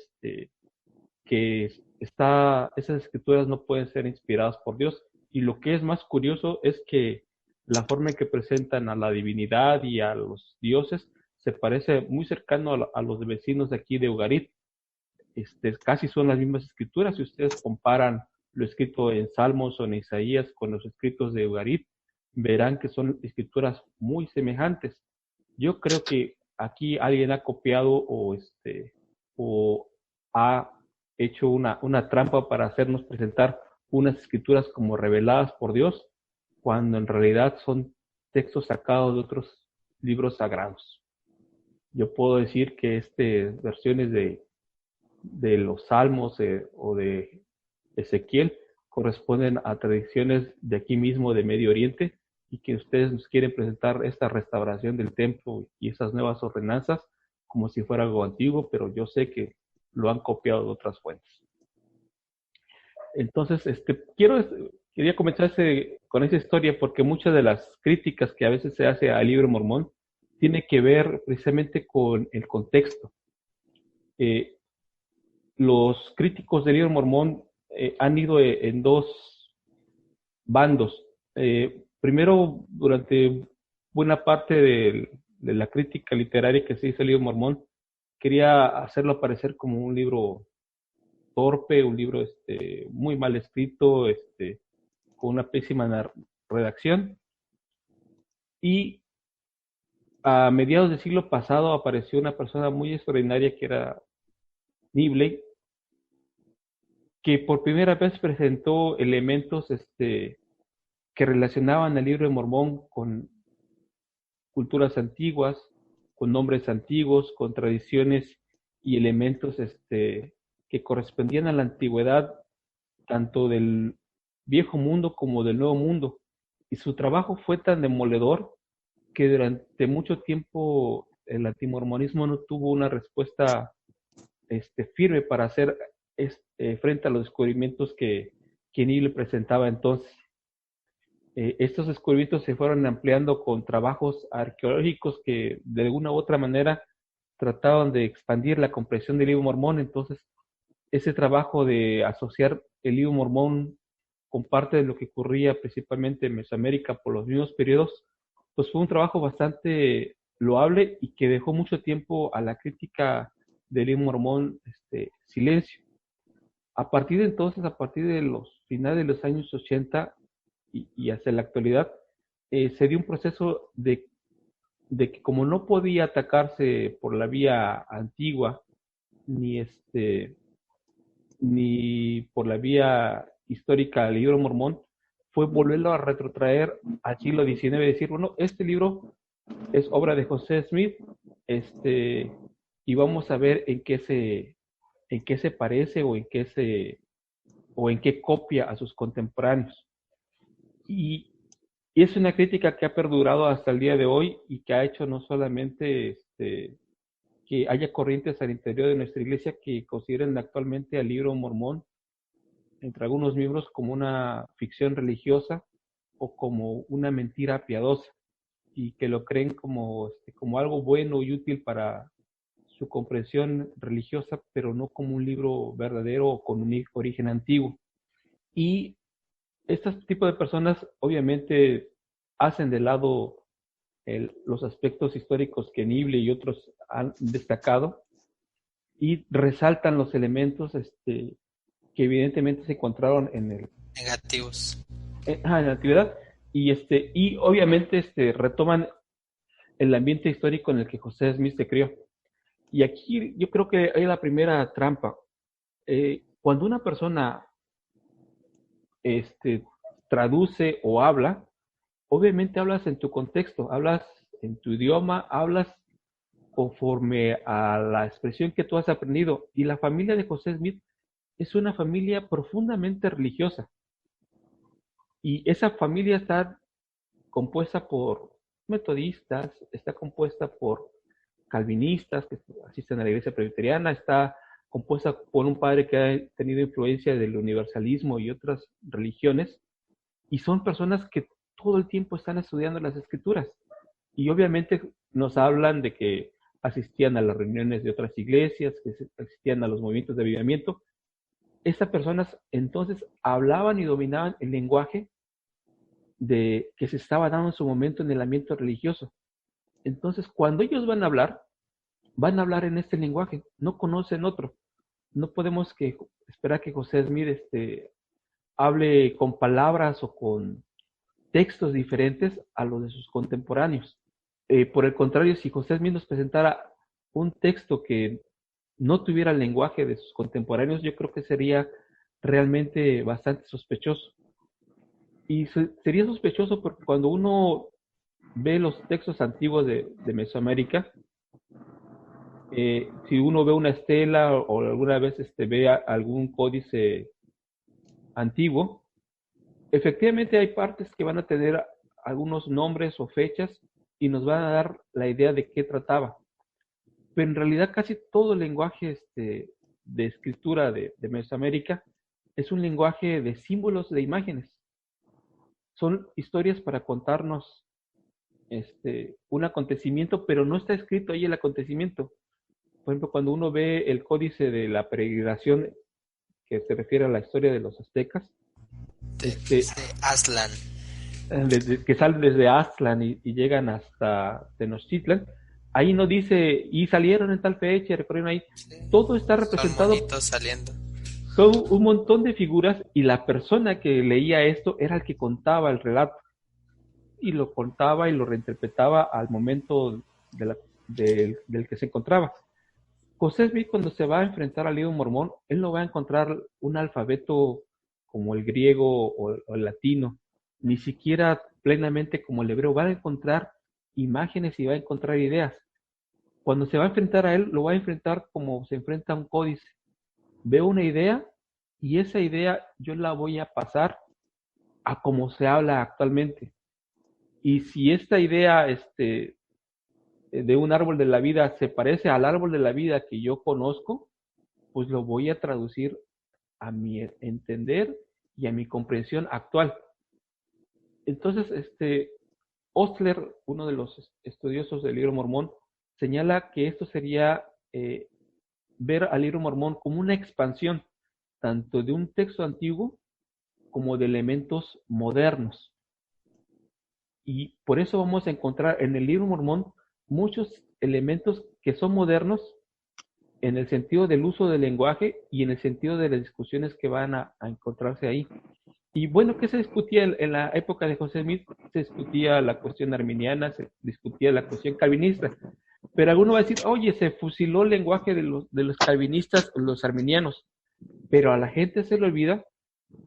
esas escrituras no pueden ser inspiradas por Dios. Y lo que es más curioso es que la forma en que presentan a la divinidad y a los dioses se parece muy cercano a los vecinos de aquí de Ugarit. Casi son las mismas escrituras. Si ustedes comparan lo escrito en Salmos o en Isaías con los escritos de Ugarit, verán que son escrituras muy semejantes. Yo creo que aquí alguien ha copiado o ha hecho una trampa para hacernos presentar unas escrituras como reveladas por Dios, cuando en realidad son textos sacados de otros libros sagrados. Yo puedo decir que versiones de los Salmos o de Ezequiel corresponden a tradiciones de aquí mismo de Medio Oriente y que ustedes nos quieren presentar esta restauración del templo y esas nuevas ordenanzas como si fuera algo antiguo, pero yo sé que lo han copiado de otras fuentes. Entonces, quería comenzar con esa historia porque muchas de las críticas que a veces se hace al libro Mormón tiene que ver precisamente con el contexto. Los críticos del libro Mormón han ido en dos bandos. Primero, durante buena parte de la crítica literaria que se hizo al libro Mormón, quería hacerlo aparecer como un libro torpe, un libro muy mal escrito, con una pésima redacción. Y a mediados del siglo pasado apareció una persona muy extraordinaria que era Nibley, que por primera vez presentó elementos que relacionaban el libro de Mormón con culturas antiguas, con nombres antiguos, con tradiciones y elementos que correspondían a la antigüedad, tanto del viejo mundo como del nuevo mundo. Y su trabajo fue tan demoledor que durante mucho tiempo el antimormonismo no tuvo una respuesta firme para hacer frente a los descubrimientos que Neil le presentaba entonces. Estos descubrimientos se fueron ampliando con trabajos arqueológicos que de alguna u otra manera trataban de expandir la comprensión del libro mormón. Entonces, ese trabajo de asociar el libro mormón con parte de lo que ocurría principalmente en Mesoamérica por los mismos periodos, pues fue un trabajo bastante loable y que dejó mucho tiempo a la crítica del libro mormón silencio. A partir de entonces, a partir de los finales de los años 80 y hacia la actualidad, se dio un proceso de que como no podía atacarse por la vía antigua, ni ni por la vía histórica del libro mormón, fue volverlo a retrotraer al siglo XIX y decir, bueno, este libro es obra de José Smith, y vamos a ver en qué se parece o en qué copia a sus contemporáneos. Y Y es una crítica que ha perdurado hasta el día de hoy y que ha hecho no solamente que haya corrientes al interior de nuestra iglesia que consideren actualmente al libro mormón entre algunos miembros como una ficción religiosa o como una mentira piadosa, y que lo creen como algo bueno y útil para su comprensión religiosa, pero no como un libro verdadero o con un origen antiguo. Y este tipo de personas obviamente hacen de lado los aspectos históricos que Nible y otros han destacado y resaltan los elementos que evidentemente se encontraron Negativos. En la antigüedad, y obviamente retoman el ambiente histórico en el que José Smith se crió. Y aquí yo creo que hay la primera trampa. Cuando una persona traduce o habla, obviamente hablas en tu contexto, hablas en tu idioma, hablas conforme a la expresión que tú has aprendido. Y la familia de José Smith es una familia profundamente religiosa. Y esa familia está compuesta por metodistas, está compuesta por calvinistas que asisten a la iglesia presbiteriana, está compuesta por un padre que ha tenido influencia del universalismo y otras religiones, y son personas que todo el tiempo están estudiando las escrituras. Y obviamente nos hablan de que asistían a las reuniones de otras iglesias, que asistían a los movimientos de avivamiento. Estas personas entonces hablaban y dominaban el lenguaje que se estaba dando en su momento en el ambiente religioso. Entonces, cuando ellos van a hablar en este lenguaje, no conocen otro. No podemos esperar que José Smith hable con palabras o con textos diferentes a los de sus contemporáneos. Por el contrario, si José Smith nos presentara un texto que no tuviera el lenguaje de sus contemporáneos, yo creo que sería realmente bastante sospechoso. Y sería sospechoso porque cuando uno ve los textos antiguos de Mesoamérica, si uno ve una estela o alguna vez ve algún códice antiguo, efectivamente hay partes que van a tener algunos nombres o fechas y nos van a dar la idea de qué trataba. Pero en realidad casi todo el lenguaje de escritura de Mesoamérica es un lenguaje de símbolos, de imágenes. Son historias para contarnos un acontecimiento, pero no está escrito ahí el acontecimiento. Por ejemplo, cuando uno ve el códice de la peregrinación, que se refiere a la historia de los aztecas, de Aztlán, que salen desde Aztlán y llegan hasta Tenochtitlan, ahí no dice, y salieron en tal fecha, recorrieron ahí. Sí, todo está representado. Son saliendo. Son un montón de figuras, y la persona que leía esto era el que contaba el relato. Y lo contaba y lo reinterpretaba al momento del que se encontraba. José Smith, cuando se va a enfrentar al libro mormón, él no va a encontrar un alfabeto como el griego o el latino, ni siquiera plenamente como el hebreo. Va a encontrar imágenes y va a encontrar ideas. Cuando se va a enfrentar a él, lo va a enfrentar como se enfrenta a un códice. Veo una idea y esa idea yo la voy a pasar a como se habla actualmente. Y si esta idea de un árbol de la vida se parece al árbol de la vida que yo conozco, pues lo voy a traducir a mi entender y a mi comprensión actual. Entonces, Ostler, uno de los estudiosos del libro mormón, señala que esto sería ver al libro mormón como una expansión tanto de un texto antiguo como de elementos modernos. Y por eso vamos a encontrar en el libro mormón muchos elementos que son modernos en el sentido del uso del lenguaje y en el sentido de las discusiones que van a encontrarse ahí. Y bueno, ¿qué se discutía en la época de José Smith? Se discutía la cuestión arminiana, se discutía la cuestión calvinista. Pero alguno va a decir, oye, se fusiló el lenguaje de los calvinistas, los arminianos. Pero a la gente se le olvida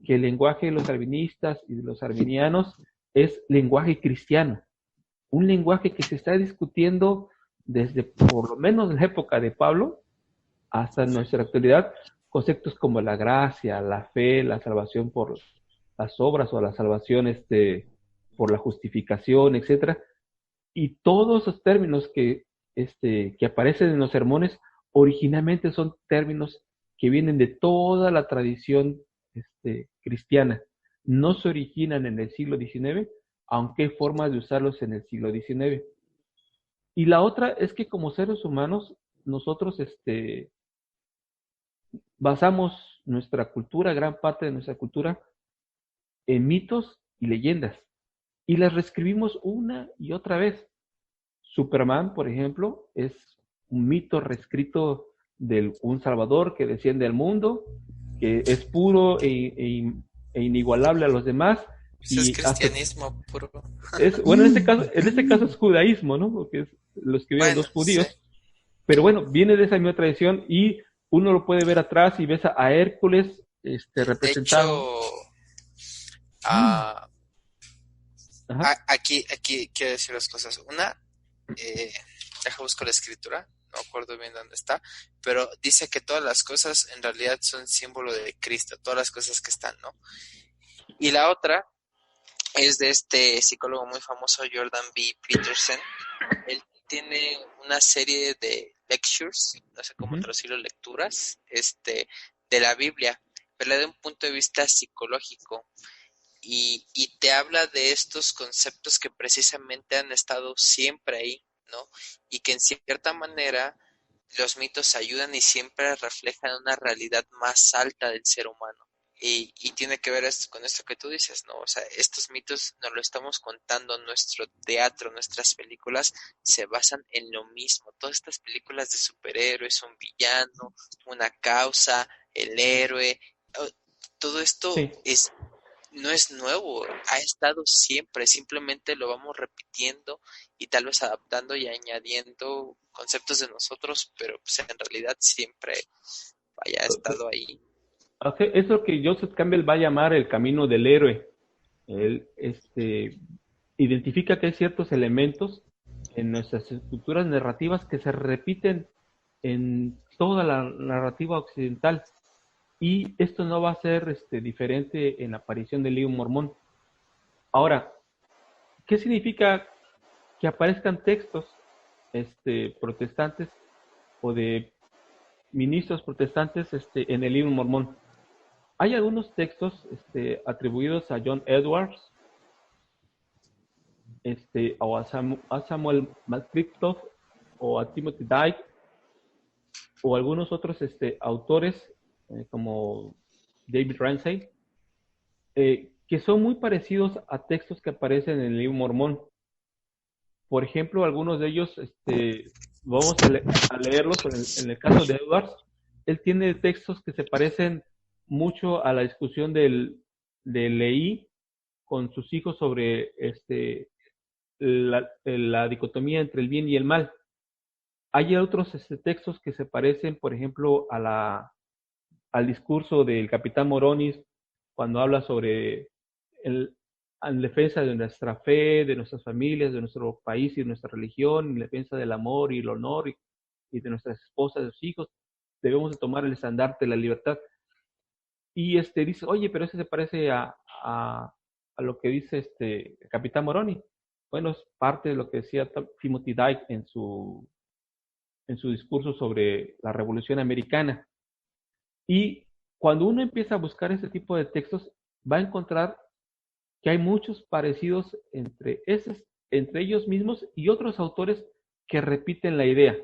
que el lenguaje de los calvinistas y de los arminianos es lenguaje cristiano. Un lenguaje que se está discutiendo desde por lo menos la época de Pablo hasta nuestra actualidad, conceptos como la gracia, la fe, la salvación por las obras o la salvación por la justificación, etcétera. Y todos esos términos que aparecen en los sermones originalmente son términos que vienen de toda la tradición cristiana. No se originan en el siglo XIX, aunque hay formas de usarlos en el siglo XIX. Y la otra es que como seres humanos, nosotros basamos nuestra cultura, gran parte de nuestra cultura, en mitos y leyendas. Y las reescribimos una y otra vez. Superman, por ejemplo, es un mito reescrito de un salvador que desciende al mundo, que es puro e inigualable a los demás. Pues es cristianismo puro. Bueno, en este caso es judaísmo, ¿no? Porque lo escribieron dos judíos. Sí. Pero bueno, viene de esa misma tradición y uno lo puede ver atrás y ves a Hércules representado. De hecho, aquí quiero decir las cosas. Una, deja buscar la escritura, no me acuerdo bien dónde está, pero dice que todas las cosas en realidad son símbolo de Cristo, todas las cosas que están, ¿no? Y la otra es de este psicólogo muy famoso, Jordan B. Peterson. Él tiene una serie de lectures, no sé cómo traducirlo, lecturas, de la Biblia, pero de un punto de vista psicológico. Y te habla de estos conceptos que precisamente han estado siempre ahí, ¿no? Y que en cierta manera los mitos ayudan y siempre reflejan una realidad más alta del ser humano. Y tiene que ver con esto que tú dices, ¿no? O sea, estos mitos nos lo estamos contando, nuestro teatro, nuestras películas se basan en lo mismo. Todas estas películas de superhéroes, un villano, una causa, el héroe, todo esto sí. No es nuevo, ha estado siempre, simplemente lo vamos repitiendo y tal vez adaptando y añadiendo conceptos de nosotros, pero pues en realidad siempre ha estado ahí. Es lo que Joseph Campbell va a llamar el camino del héroe. Él identifica que hay ciertos elementos en nuestras estructuras narrativas que se repiten en toda la narrativa occidental. Y esto no va a ser diferente en la aparición del libro mormón. Ahora, ¿qué significa que aparezcan textos protestantes o de ministros protestantes en el libro mormón? Hay algunos textos atribuidos a John Edwards, o a Samuel McClintock, o a Timothy Dyke, o algunos otros autores como David Ramsay, que son muy parecidos a textos que aparecen en el libro mormón. Por ejemplo, algunos de ellos, vamos a leerlos. En el caso de Edwards, él tiene textos que se parecen mucho a la discusión de Leí con sus hijos sobre la dicotomía entre el bien y el mal. Hay otros textos que se parecen, por ejemplo, al discurso del capitán Moronis cuando habla sobre en defensa de nuestra fe, de nuestras familias, de nuestro país y de nuestra religión, en defensa del amor y el honor y de nuestras esposas, de los hijos. Debemos de tomar el estandarte de la libertad. Y dice, oye, pero ese se parece a lo que dice el capitán Moroni. Bueno, es parte de lo que decía Timothy Dyke en su discurso sobre la Revolución Americana. Y cuando uno empieza a buscar ese tipo de textos, va a encontrar que hay muchos parecidos entre ellos mismos y otros autores que repiten la idea.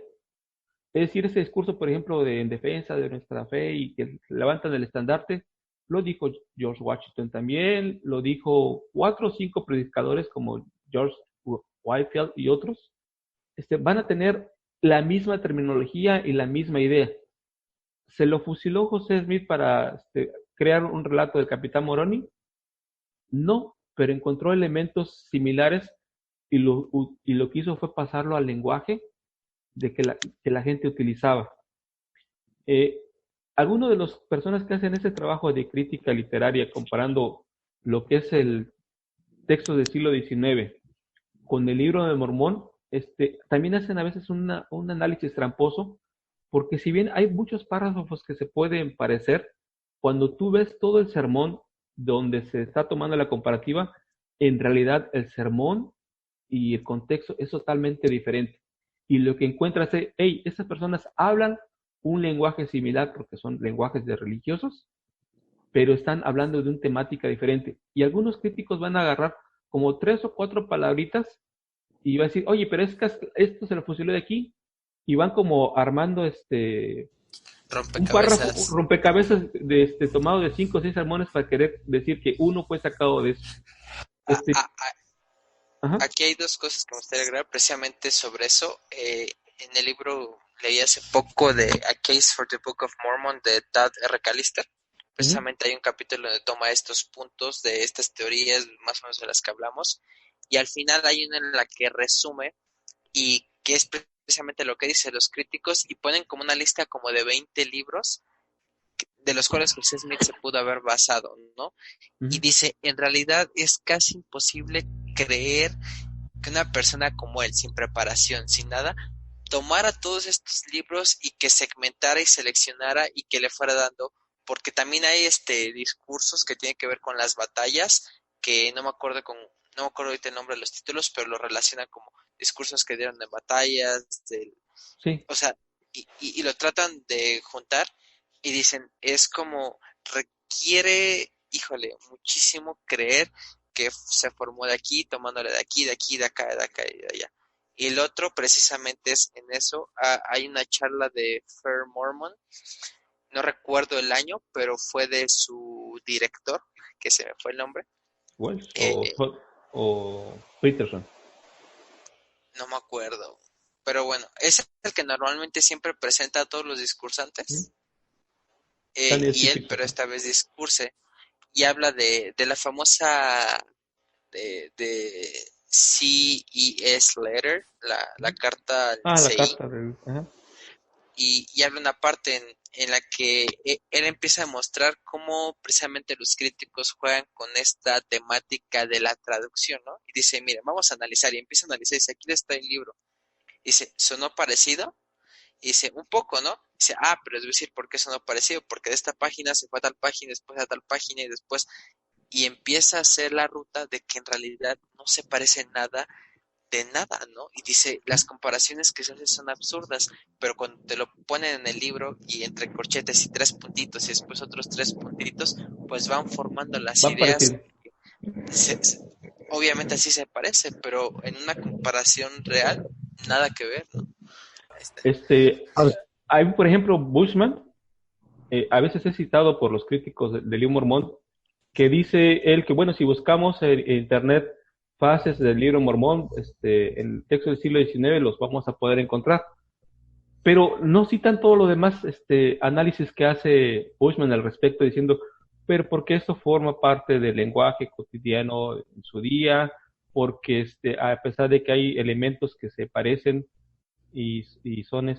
Es decir, ese discurso, por ejemplo, en defensa de nuestra fe y que levantan el estandarte, lo dijo George Washington también, lo dijo 4 o 5 predicadores como George Whitefield y otros. Van a tener la misma terminología y la misma idea. ¿Se lo fusiló José Smith para crear un relato del capitán Moroni? No, pero encontró elementos similares y lo que hizo fue pasarlo al lenguaje que la gente utilizaba. Algunos de las personas que hacen ese trabajo de crítica literaria comparando lo que es el texto del siglo XIX con el libro de Mormón, también hacen a veces un análisis tramposo, porque si bien hay muchos párrafos que se pueden parecer, cuando tú ves todo el sermón donde se está tomando la comparativa, en realidad el sermón y el contexto es totalmente diferente. Y lo que encuentras es, hey, esas personas hablan un lenguaje similar porque son lenguajes de religiosos, pero están hablando de una temática diferente. Y algunos críticos van a agarrar como 3 o 4 palabritas y va a decir, oye, pero es que esto se lo fusiló de aquí, y van como armando un párrafo, un Rompecabezas. rompecabezas tomado de 5 o 6 sermones para querer decir que uno fue sacado de eso. Ah, Este, ah, ah, ajá, Aquí hay dos cosas que me gustaría agregar precisamente sobre eso. En el libro leí hace poco de A Case for the Book of Mormon de Tad R. Callister. ujú, Precisamente hay un capítulo donde toma estos puntos de estas teorías, más o menos de las que hablamos, y al final hay una en la que resume y que es precisamente lo que dicen los críticos y ponen como una lista como de 20 libros de los cuales José Smith se pudo haber basado, ¿no? Y ujú. dice, en realidad es casi imposible creer que una persona como él, sin preparación, sin nada, tomara todos estos libros y que segmentara y seleccionara y que le fuera dando, porque también hay discursos que tienen que ver con las batallas, que no me acuerdo ahorita el nombre de los títulos, pero lo relaciona como discursos que dieron en batallas, Sí, o sea, y lo tratan de juntar y dicen, es como requiere, híjole, muchísimo creer que se formó de aquí, tomándole de aquí, de aquí, de acá, de acá y de allá. Y el otro precisamente es en eso, hay una charla de Fair Mormon, no recuerdo el año, pero fue de su director, que se me fue el nombre, Wells eh, o Peterson. no me acuerdo, pero bueno, es el que normalmente siempre presenta a todos los ¿Mm? discursantes, Stanley y S. él, pero Peterson. esta vez discurse, y habla de la famosa de CES Letter, la carta al Ah, la CI, carta del... Ajá. y habla una parte en la que él empieza a mostrar cómo precisamente los críticos juegan con esta temática de la traducción, ¿no? Y dice, mire, vamos a analizar, y empieza a analizar, y dice, aquí está el libro. Dice, ¿sonó parecido? Y dice, un poco, ¿no? Dice, pero les voy a decir por qué sonó parecido, porque de esta página se fue a tal página, después a tal página y después, y empieza a hacer la ruta de que en realidad no se parece nada de nada, ¿no? Y dice, las comparaciones que se hacen son absurdas, pero cuando te lo ponen en el libro y entre corchetes y 3 puntitos y después otros 3 puntitos, pues van formando las Van ideas. parecidos. Se- se- Obviamente así se parece, pero en una comparación real, nada que ver, ¿no? Ahí está. Este, A ver, hay, por ejemplo, Bushman, a veces es citado por los críticos del libro Mormón, que dice él que, bueno, si buscamos en internet fases del libro Mormón, en textos del siglo XIX los vamos a poder encontrar. Pero no citan todo lo demás, análisis que hace Bushman al respecto, diciendo, pero porque esto forma parte del lenguaje cotidiano en su día, porque a pesar de que hay elementos que se parecen y son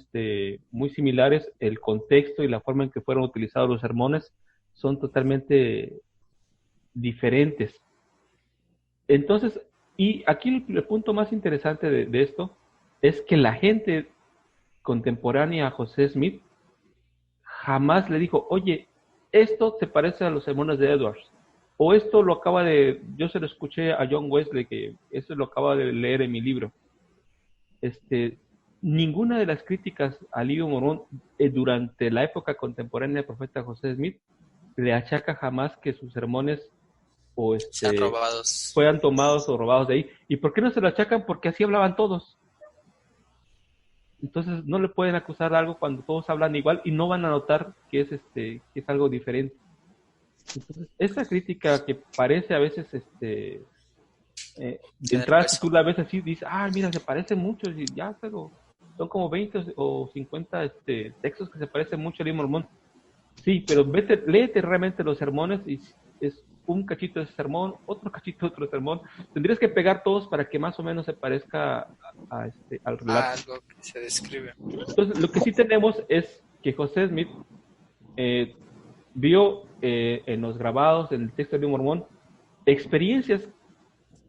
muy similares, el contexto y la forma en que fueron utilizados los sermones son totalmente diferentes. Entonces, y aquí el punto más interesante de esto es que la gente contemporánea a José Smith jamás le dijo, oye, esto se parece a los sermones de Edwards, o esto lo acaba de, yo se lo escuché a John Wesley, que eso lo acaba de leer en mi libro. Este, Ninguna de las críticas al libro Mormón durante la época contemporánea del profeta José Smith le achaca jamás que sus sermones o Sean robados. fueran tomados o robados de ahí. ¿Y por qué no se lo achacan? Porque así hablaban todos. Entonces no le pueden acusar de algo cuando todos hablan igual y no van a notar que es que es algo diferente. Entonces, esa crítica que parece a veces de Tener entrada, si peso. tú la ves así, dices, mira, se parecen mucho, y ya, pero son como 20 o 50 textos que se parecen mucho al libro Mormón. Sí, pero léete realmente los sermones y es un cachito de ese sermón, otro cachito de otro sermón. Tendrías que pegar todos para que más o menos se parezca al relato. Algo que se describe. Entonces, lo que sí tenemos es que José Smith eh, vio en los grabados, en el texto de Mormón, experiencias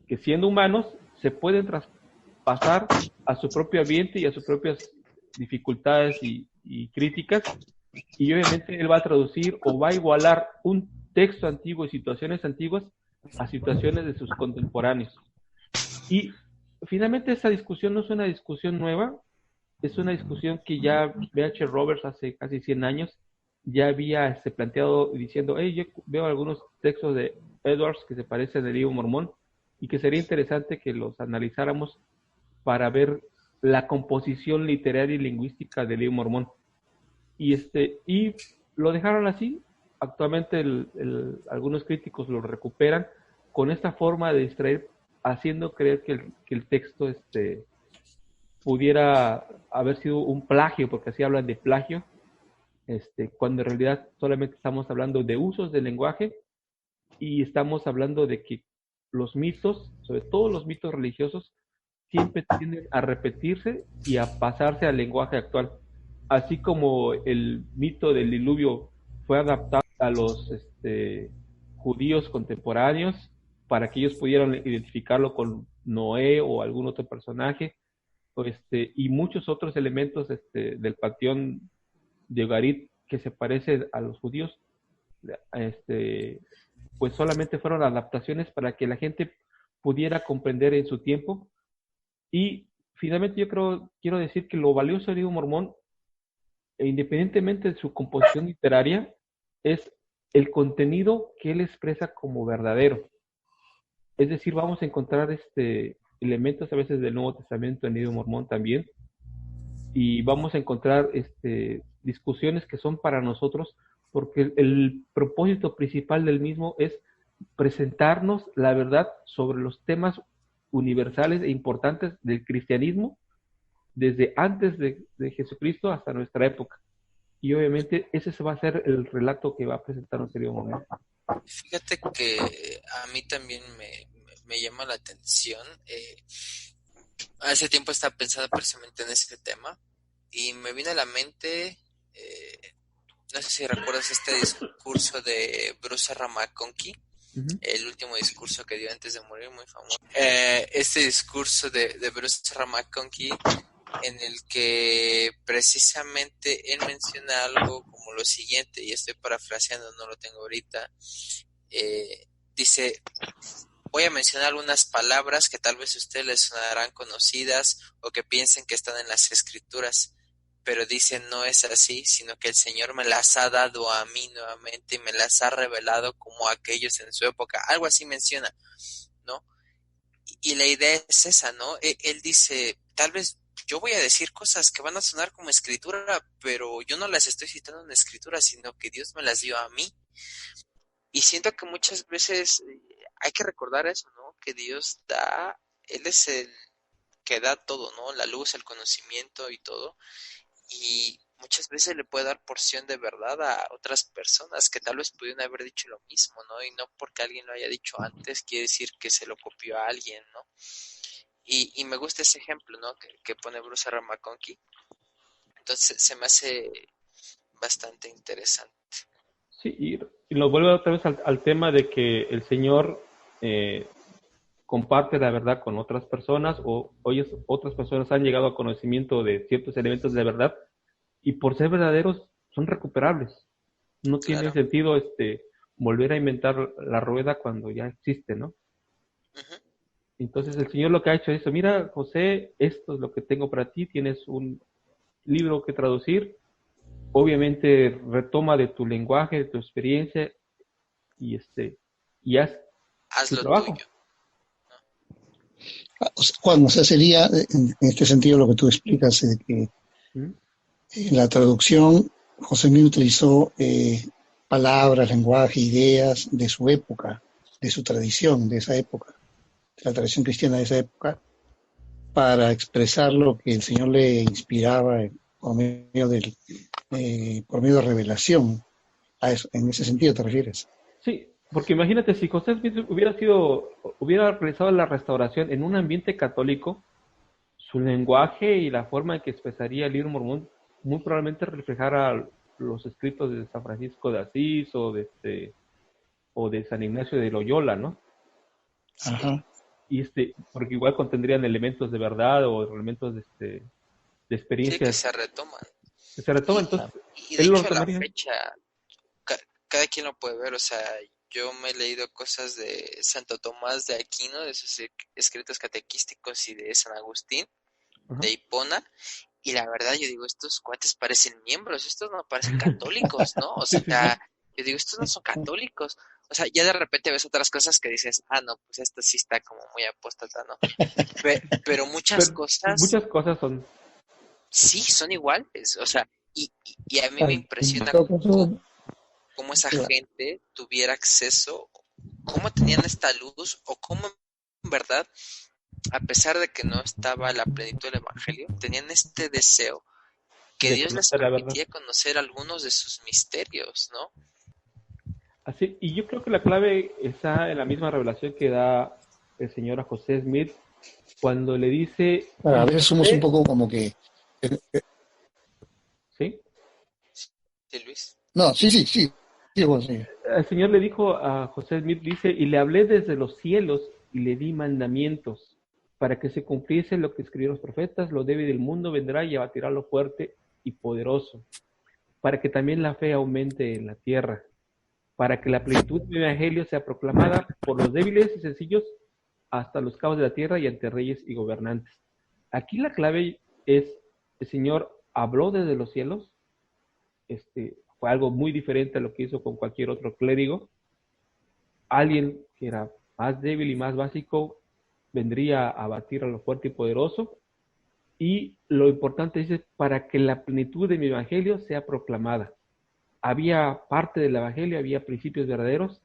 que siendo humanos se pueden traspasar a su propio ambiente y a sus propias dificultades y críticas, y obviamente él va a traducir o va a igualar un texto antiguo y situaciones antiguas a situaciones de sus contemporáneos. Y finalmente esa discusión no es una discusión nueva, es una discusión que ya B.H. Roberts hace casi 100 años ya había planteado diciendo, hey, yo veo algunos textos de Edwards que se parecen al libro Mormón y que sería interesante que los analizáramos para ver la composición literaria y lingüística del libro Mormón. Y lo dejaron así. Actualmente algunos críticos lo recuperan con esta forma de distraer, haciendo creer que el texto pudiera haber sido un plagio, porque así hablan de plagio, cuando en realidad solamente estamos hablando de usos del lenguaje y estamos hablando de que los mitos, sobre todo los mitos religiosos, siempre tienden a repetirse y a pasarse al lenguaje actual. Así como el mito del diluvio fue adaptado a los judíos contemporáneos para que ellos pudieran identificarlo con Noé o algún otro personaje, y muchos otros elementos del panteón de Ugarit que se parece a los judíos, pues solamente fueron adaptaciones para que la gente pudiera comprender en su tiempo. Y finalmente quiero decir que lo valioso del libro Mormón, independientemente de su composición literaria, es el contenido que él expresa como verdadero. Es decir, vamos a encontrar elementos a veces del Nuevo Testamento en el libro Mormón también, y vamos a encontrar discusiones que son para nosotros, porque el propósito principal del mismo es presentarnos la verdad sobre los temas universales e importantes del cristianismo desde antes de Jesucristo hasta nuestra época. Y obviamente ese va a ser el relato que va a presentarnos el momento. Fíjate que a mí también me llama la atención. Hace tiempo estaba pensando precisamente en este tema y me vino a la mente, no sé si recuerdas este discurso de Bruce R. McConkie, el último discurso que dio antes de morir, muy famoso. Este discurso de Bruce R. McConkie, en el que precisamente él menciona algo como lo siguiente, y estoy parafraseando, no lo tengo ahorita. Dice: voy a mencionar algunas palabras que tal vez a ustedes les sonarán conocidas o que piensen que están en las escrituras, pero dicen no es así, sino que el Señor me las ha dado a mí nuevamente y me las ha revelado como a aquellos en su época. Algo así menciona, ¿no? Y la idea es esa, ¿no? Él dice, tal vez yo voy a decir cosas que van a sonar como escritura, pero yo no las estoy citando en escritura, sino que Dios me las dio a mí. Y siento que muchas veces hay que recordar eso, ¿no? Que Dios da, Él es el que da todo, ¿no? La luz, el conocimiento y todo. Y muchas veces le puede dar porción de verdad a otras personas que tal vez pudieron haber dicho lo mismo, ¿no? Y no porque alguien lo haya dicho antes quiere decir que se lo copió a alguien, ¿no? Y me gusta ese ejemplo, ¿no? Que pone Bruce R. McConkie. Entonces se me hace bastante interesante. Sí, y nos vuelve otra vez al tema de que el Señor comparte la verdad con otras personas, o otras personas han llegado a conocimiento de ciertos elementos de verdad, y por ser verdaderos son recuperables. No tiene sentido volver a inventar la rueda cuando ya existe, ¿no? Uh-huh. Entonces el Señor lo que ha hecho es eso: mira, José, esto es lo que tengo para ti, tienes un libro que traducir, obviamente retoma de tu lenguaje, de tu experiencia, y haz tu lo trabajo. Tuyo. Juan, o sea, sería en este sentido lo que tú explicas, de que en la traducción José Miguel utilizó palabras, lenguaje, ideas de su época, de su tradición, de esa época, de la tradición cristiana de esa época, para expresar lo que el Señor le inspiraba por medio de revelación. A eso, ¿en ese sentido te refieres? Sí, porque imagínate, si José Smith hubiera realizado la restauración en un ambiente católico, su lenguaje y la forma en que expresaría el libro Mormón muy probablemente reflejara los escritos de San Francisco de Asís o de San Ignacio de Loyola, ¿no? Ajá. Y porque igual contendrían elementos de verdad o elementos de experiencia. Sí, que se retoman. Que se retoman, entonces y de él lo hecho a la retomaría. fecha cada quien lo puede ver, o sea, yo me he leído cosas de Santo Tomás de Aquino, de sus escritos catequísticos y de San Agustín, Ajá. de Hipona, y la verdad yo digo, estos cuates parecen miembros, estos no parecen católicos, ¿no? O Sí, sí, sea, sí. yo digo, estos no son católicos. O sea, ya de repente ves otras cosas que dices, no, pues esto sí está como muy apóstata, ¿no? Pero muchas Pero cosas muchas cosas son... sí son iguales, o sea, y a mí me Claro, en impresiona todo caso, cómo esa claro, gente tuviera acceso, cómo tenían esta luz, o cómo en verdad, a pesar de que no estaba la plenitud del Evangelio, tenían este deseo que de Dios les conocer la verdad. permitía conocer algunos de sus misterios, ¿no? Así, y yo creo que la clave está en la misma revelación que da el señor a José Smith cuando le dice, a y veces somos un José, poco como que... ¿sí? Sí, Luis. No, sí, sí, sí. Sí, bueno, sí. El Señor le dijo a José Smith, dice, y le hablé desde los cielos y le di mandamientos para que se cumpliese lo que escribieron los profetas, lo débil del mundo vendrá y abatirá lo fuerte y poderoso, para que también la fe aumente en la tierra, para que la plenitud del evangelio sea proclamada por los débiles y sencillos hasta los cabos de la tierra y ante reyes y gobernantes. Aquí la clave es, el Señor habló desde los cielos, fue algo muy diferente a lo que hizo con cualquier otro clérigo. Alguien que era más débil y más básico vendría a batir a lo fuerte y poderoso. Y lo importante es para que la plenitud de mi evangelio sea proclamada. Había parte del evangelio, había principios verdaderos,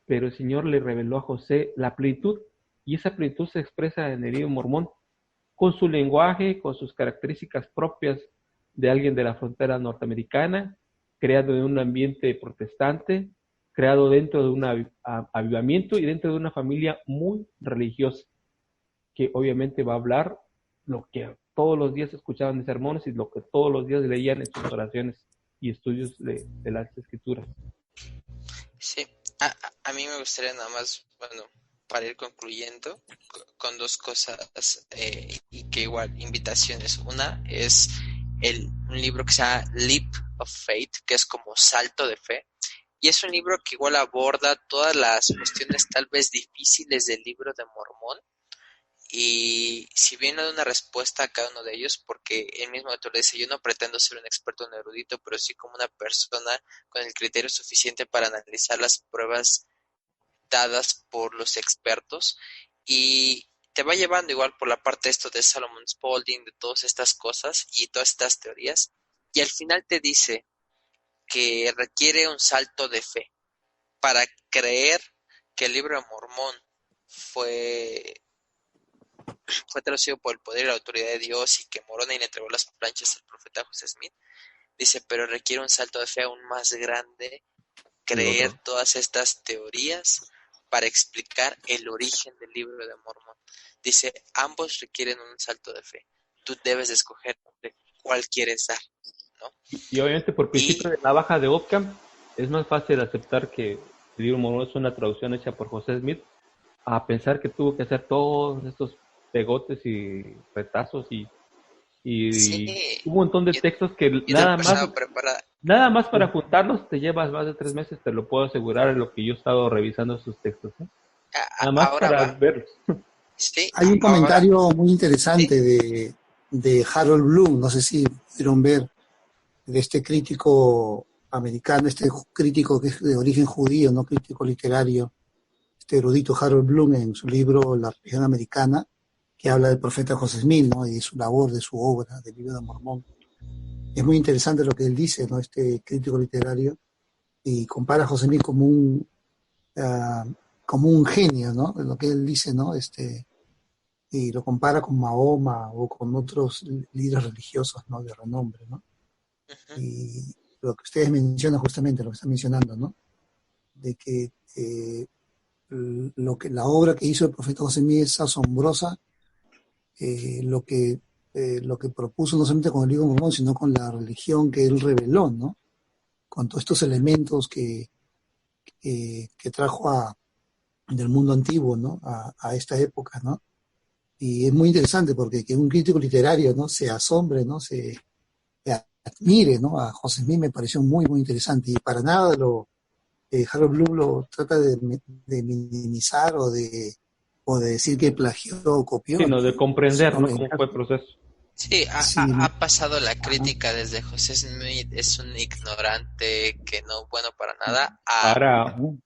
pero el Señor le reveló a José la plenitud, y esa plenitud se expresa en el idioma mormón, con su lenguaje, con sus características propias de alguien de la frontera norteamericana, creado en un ambiente protestante, creado dentro de un avivamiento y dentro de una familia muy religiosa, que obviamente va a hablar lo que todos los días escuchaban en sermones y lo que todos los días leían en sus oraciones y estudios de las escrituras. Sí, a mí me gustaría nada más, bueno, para ir concluyendo con dos cosas y que igual, invitaciones. Una es un libro que se llama Leap of Faith, que es como salto de fe, y es un libro que igual aborda todas las cuestiones tal vez difíciles del libro de Mormón, y si bien no da una respuesta a cada uno de ellos, porque el mismo autor dice, yo no pretendo ser un experto, un erudito, pero sí como una persona con el criterio suficiente para analizar las pruebas dadas por los expertos, y te va llevando igual por la parte de esto de Solomon Spaulding, de todas estas cosas y todas estas teorías, y al final te dice que requiere un salto de fe para creer que el libro de Mormón fue traducido por el poder y la autoridad de Dios, y que Moroni le entregó las planchas al profeta José Smith. Dice, pero requiere un salto de fe aún más grande, El creer otro. todas estas teorías para explicar el origen del libro de Mormón. Dice, ambos requieren un salto de fe. Tú debes escoger de cuál quieres dar, ¿no? Y obviamente por principio Y de la baja de Ockham es más fácil aceptar que el libro Mormón es una traducción hecha por José Smith a pensar que tuvo que hacer todos estos pegotes y retazos sí, y un montón de textos que y una persona preparada. nada más para juntarlos te llevas más de 3 meses, te lo puedo asegurar en lo que yo he estado revisando sus textos, ¿eh? Nada más Ahora para va. verlos. Sí, Hay un ahora. comentario muy Sí, interesante de Harold Bloom, no sé si pudieron ver, de este crítico americano, este crítico que es de origen judío, no crítico literario, este erudito Harold Bloom en su libro La religión americana, que habla del profeta José Smith, ¿no? Y de su labor, de su obra, del libro de Mormón. Es muy interesante lo que él dice, ¿no? Este crítico literario, y compara a José Smith como un genio, ¿no? Lo que él dice, ¿no? Y lo compara con Mahoma o con otros líderes religiosos, ¿no? De renombre, ¿no? uh-huh. Y lo que ustedes mencionan justamente, lo que están mencionando, ¿no? De que la obra que hizo el profeta José Smith es asombrosa, lo que propuso no solamente con el libro Mormón, sino con la religión que él reveló, ¿no? Con todos estos elementos que trajo del mundo antiguo, ¿no? A esta época, ¿no? Y es muy interesante porque que un crítico literario, ¿no? Se asombre, ¿no? Se admire, ¿no? A José Smith me pareció muy, muy interesante, y para nada Harold Bloom lo trata de minimizar o de decir que plagió o copió, Sino de ¿no? comprender, Sino ¿no? en Cómo fue el proceso. Sí, sí, ha pasado la ajá, crítica desde José Smith es un ignorante que no bueno para nada a Ahora, un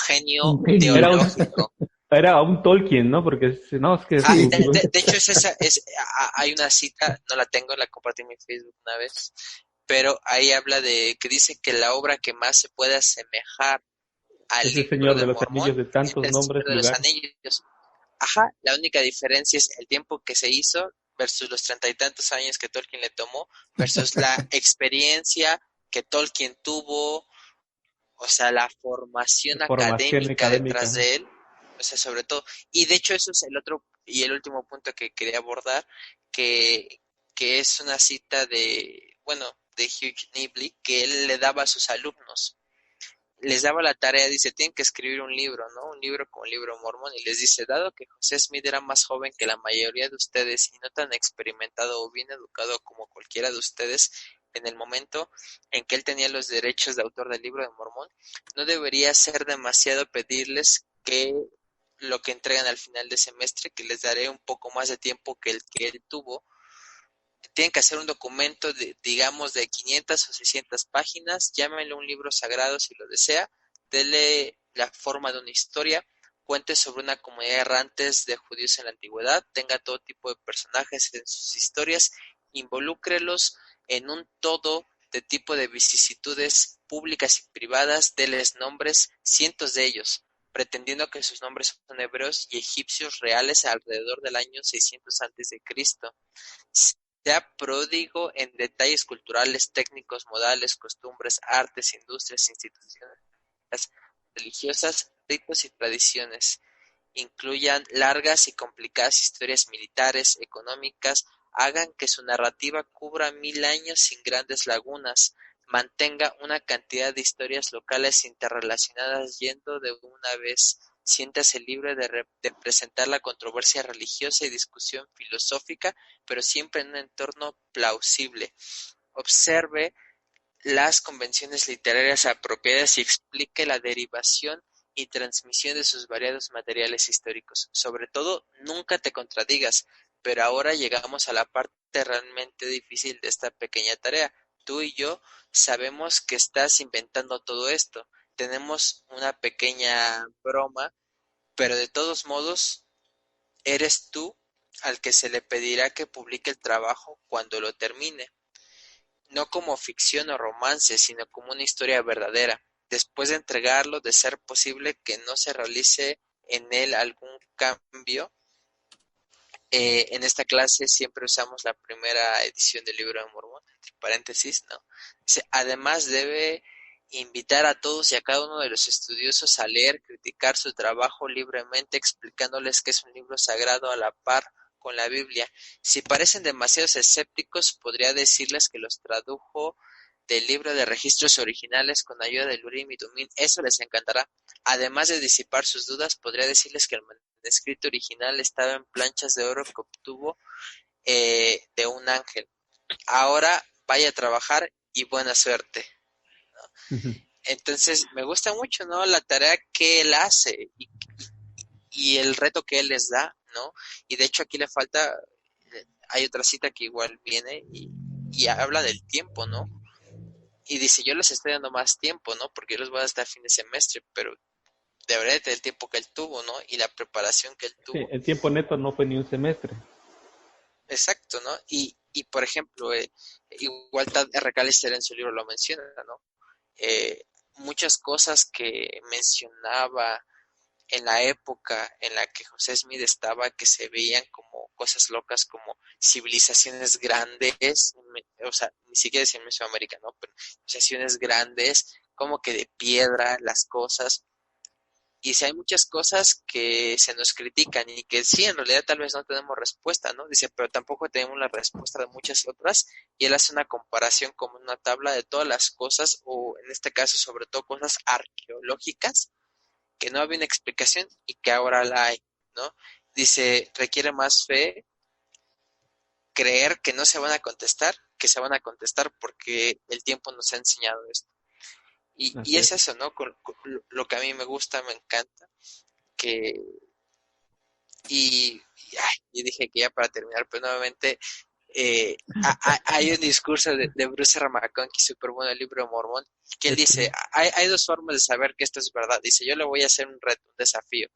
genio un genio. era un, teológico. era un Tolkien, ¿no? Porque, no, es que Ah, Sí, de hecho hay una cita, no la tengo, la compartí en mi Facebook una vez, pero ahí habla de que dice que la obra que más se puede asemejar al es el libro Señor de de los Mormón Anillos de es tantos el Señor nombres, de los lugares. Anillos. Ajá, la única diferencia es el tiempo que se hizo versus los 30 y tantos años que Tolkien le tomó versus la experiencia que Tolkien tuvo, o sea, la formación Formación académica detrás académica. de él, o sea, sobre todo. Y de hecho eso es el otro y el último punto que quería abordar, que, que es una cita bueno, de Hugh Nibley, que él le daba a sus alumnos. Les daba la tarea, dice, tienen que escribir un libro, ¿no? Un libro como el libro Mormón, y les dice, dado que José Smith era más joven que la mayoría de ustedes y no tan experimentado o bien educado como cualquiera de ustedes en el momento en que él tenía los derechos de autor del libro de Mormón, no debería ser demasiado pedirles que lo que entregan al final de semestre, que les daré un poco más de tiempo que el que él tuvo. Tienen que hacer un documento digamos, de 500 o 600 páginas, llámenlo un libro sagrado si lo desea, dele la forma de una historia, cuente sobre una comunidad de errantes de judíos en la antigüedad, tenga todo tipo de personajes en sus historias, involúcrelos en un todo de tipo de vicisitudes públicas y privadas, deles nombres, cientos de ellos, pretendiendo que sus nombres son hebreos y egipcios reales alrededor del año 600 antes de Cristo. Sea pródigo en detalles culturales, técnicos, modales, costumbres, artes, industrias, instituciones religiosas, ritos y tradiciones. Incluyan largas y complicadas historias militares, económicas, hagan que su narrativa cubra 1000 años sin grandes lagunas, mantenga una cantidad de historias locales interrelacionadas yendo de una vez, siéntase libre de presentar la controversia religiosa y discusión filosófica, pero siempre en un entorno plausible. Observe las convenciones literarias apropiadas y explique la derivación y transmisión de sus variados materiales históricos. Sobre todo, nunca te contradigas, pero ahora llegamos a la parte realmente difícil de esta pequeña tarea. Tú y yo sabemos que estás inventando todo esto. Tenemos una pequeña broma, pero de todos modos, eres tú al que se le pedirá que publique el trabajo cuando lo termine, no como ficción o romance, sino como una historia verdadera. Después de entregarlo, de ser posible que no se realice en él algún cambio. En esta clase siempre usamos la primera edición del libro de Mormón, entre paréntesis, ¿no? Dice, además debe invitar a todos y a cada uno de los estudiosos a leer, criticar su trabajo libremente, explicándoles que es un libro sagrado a la par con la Biblia. Si parecen demasiados escépticos, podría decirles que los tradujo del libro de registros originales con ayuda de Urim y Tumim. Eso les encantará. Además de disipar sus dudas, podría decirles que el manuscrito original estaba en planchas de oro que obtuvo de un ángel. Ahora vaya a trabajar y buena suerte. Entonces me gusta mucho, ¿no? La tarea que él hace y el reto que él les da, ¿no? Y de hecho aquí le falta, hay otra cita que igual viene y habla del tiempo, ¿no? Y dice, yo les estoy dando más tiempo, ¿no? Porque yo los voy a dar hasta fin de semestre, pero debería de tener el tiempo que él tuvo, ¿no? Y la preparación que él Sí, tuvo. el tiempo neto no fue ni un semestre. Exacto, ¿no? Y por ejemplo, igual Tad R. Callister en su libro lo menciona, ¿no? Muchas cosas que mencionaba en la época en la que José Smith estaba, que se veían como cosas locas, como civilizaciones grandes, o sea, ni siquiera es en Mesoamérica, ¿no? Pero civilizaciones grandes, como que de piedra, las cosas. Y si hay muchas cosas que se nos critican y que sí, en realidad tal vez no tenemos respuesta, ¿no? Dice, pero tampoco tenemos la respuesta de muchas otras. Y él hace una comparación como una tabla de todas las cosas, o en este caso sobre todo cosas arqueológicas, que no había una explicación y que ahora la hay, ¿no? Dice, requiere más fe creer que no se van a contestar, que se van a contestar porque el tiempo nos ha enseñado esto. Y Así es es. eso, ¿no? Con lo que a mí me gusta, me encanta, que, y dije que ya para terminar, pero nuevamente, hay un discurso de Bruce R. McConaughey, súper bueno, el libro de Mormón, que él dice, Este, hay dos formas de saber que esto es verdad. Dice, yo le voy a hacer un reto, un desafío.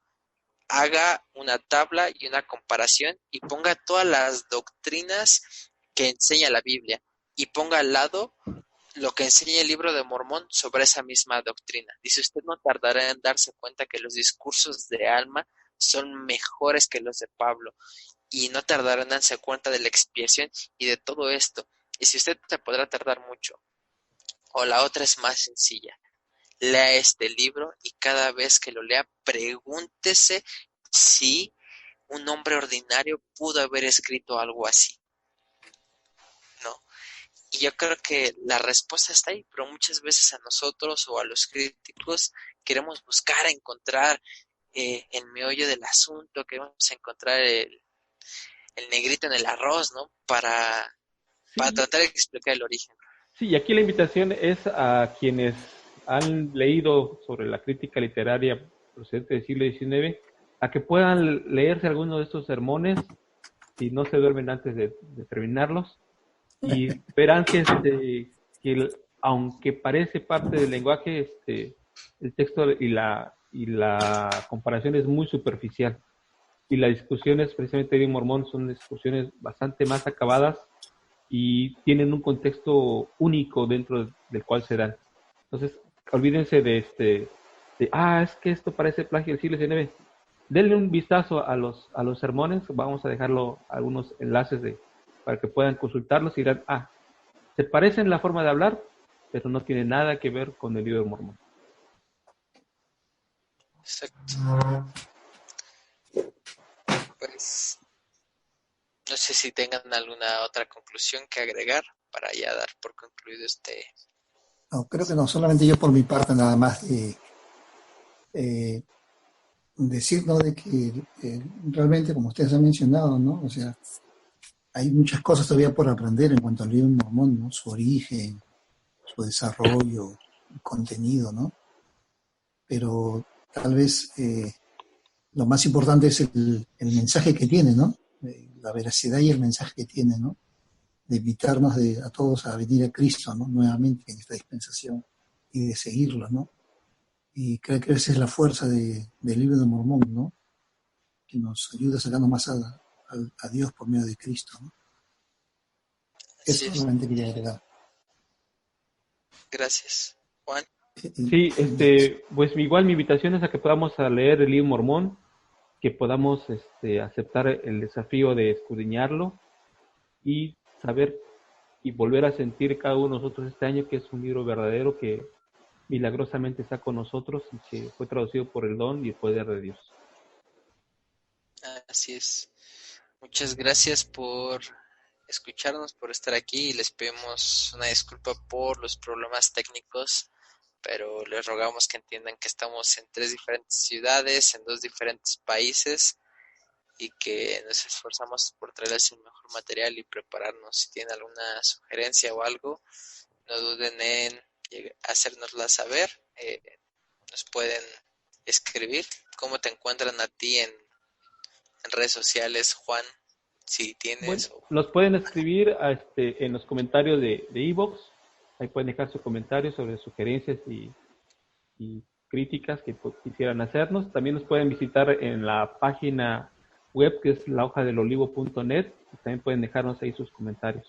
Haga una tabla y una comparación y ponga todas las doctrinas que enseña la Biblia y ponga al lado lo que enseña el libro de Mormón sobre esa misma doctrina. Dice, usted no tardará en darse cuenta que los discursos de Alma son mejores que los de Pablo y no tardará en darse cuenta de la expiación y de todo esto. Y si usted se podrá tardar mucho, o la otra es más sencilla, lea este libro y cada vez que lo lea, pregúntese si un hombre ordinario pudo haber escrito algo así, ¿no? Y yo creo que la respuesta está ahí, pero muchas veces a nosotros o a los críticos queremos buscar, encontrar el meollo del asunto, queremos encontrar el negrito en el arroz, ¿no? Para sí, tratar de explicar el origen. sí, y aquí la invitación es a quienes han leído sobre la crítica literaria procedente del siglo XIX, a que puedan leerse algunos de estos sermones, si no se duermen antes de terminarlos, y verán que, aunque parece parte del lenguaje, el texto y la comparación es muy superficial. Y las discusiones, precisamente de Mormón, son discusiones bastante más acabadas y tienen un contexto único dentro del cual se dan. Entonces, olvídense es que esto parece plagio del siglo XIX. Denle un vistazo a los sermones, vamos a dejarlo algunos enlaces para que puedan consultarlos y dirán, se parecen la forma de hablar, pero no tiene nada que ver con el libro de Mormón. Exacto. Pues no sé si tengan alguna otra conclusión que agregar para ya dar por concluido este. No, creo que no, solamente yo por mi parte nada más eh, decir, ¿no? De que realmente, como ustedes han mencionado, ¿no? O sea, hay muchas cosas todavía por aprender en cuanto al libro de Mormón, ¿no? Su origen, su desarrollo, el contenido, ¿no? Pero tal vez lo más importante es el mensaje que tiene, ¿no? La veracidad y el mensaje que tiene, ¿no? De invitarnos a todos a venir a Cristo, ¿no? Nuevamente en esta dispensación y de seguirlo, ¿no? Y creo que esa es la fuerza del libro de Mormón, ¿no? Que nos ayuda a sacarnos más a Dios por medio de Cristo, ¿no? Así Eso es. solamente quería agregar. Gracias. Juan, Sí, pues igual mi invitación es a que podamos a leer el libro Mormón, que podamos aceptar el desafío de escudriñarlo y saber y volver a sentir cada uno de nosotros este año que es un libro verdadero que milagrosamente está con nosotros y que fue traducido por el don y el poder de Dios. así es. Muchas gracias por escucharnos, por estar aquí y les pedimos una disculpa por los problemas técnicos, pero les rogamos que entiendan que estamos en 3 diferentes ciudades, en 2 diferentes países y que nos esforzamos por traerles el mejor material y prepararnos. Si tienen alguna sugerencia o algo, no duden en hacérnosla saber. Nos pueden escribir. ¿Cómo te encuentran a ti en redes sociales, Juan? Si Bueno, tienes o... nos pueden escribir en los comentarios de iVoox. Ahí pueden dejar sus comentarios sobre sugerencias y críticas que quisieran hacernos. También nos pueden visitar en la página web que es lahojadelolivo.net. También pueden dejarnos ahí sus comentarios.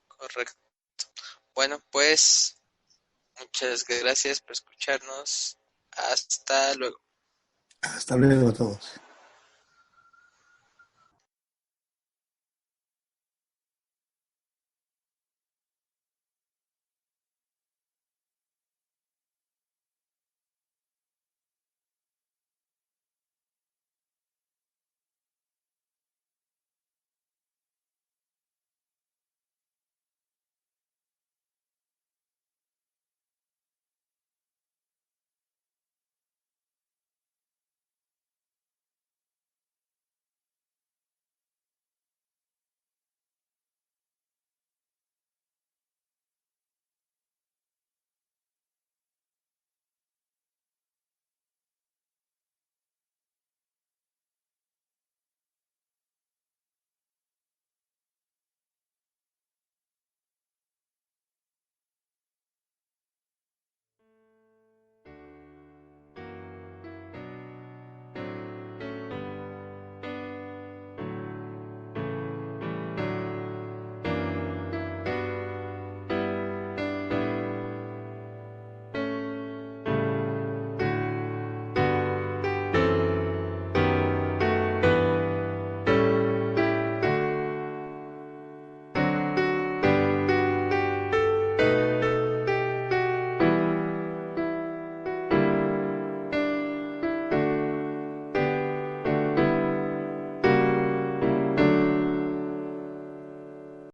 Correcto. Bueno, pues muchas gracias por escucharnos. Hasta luego. Hasta luego a todos.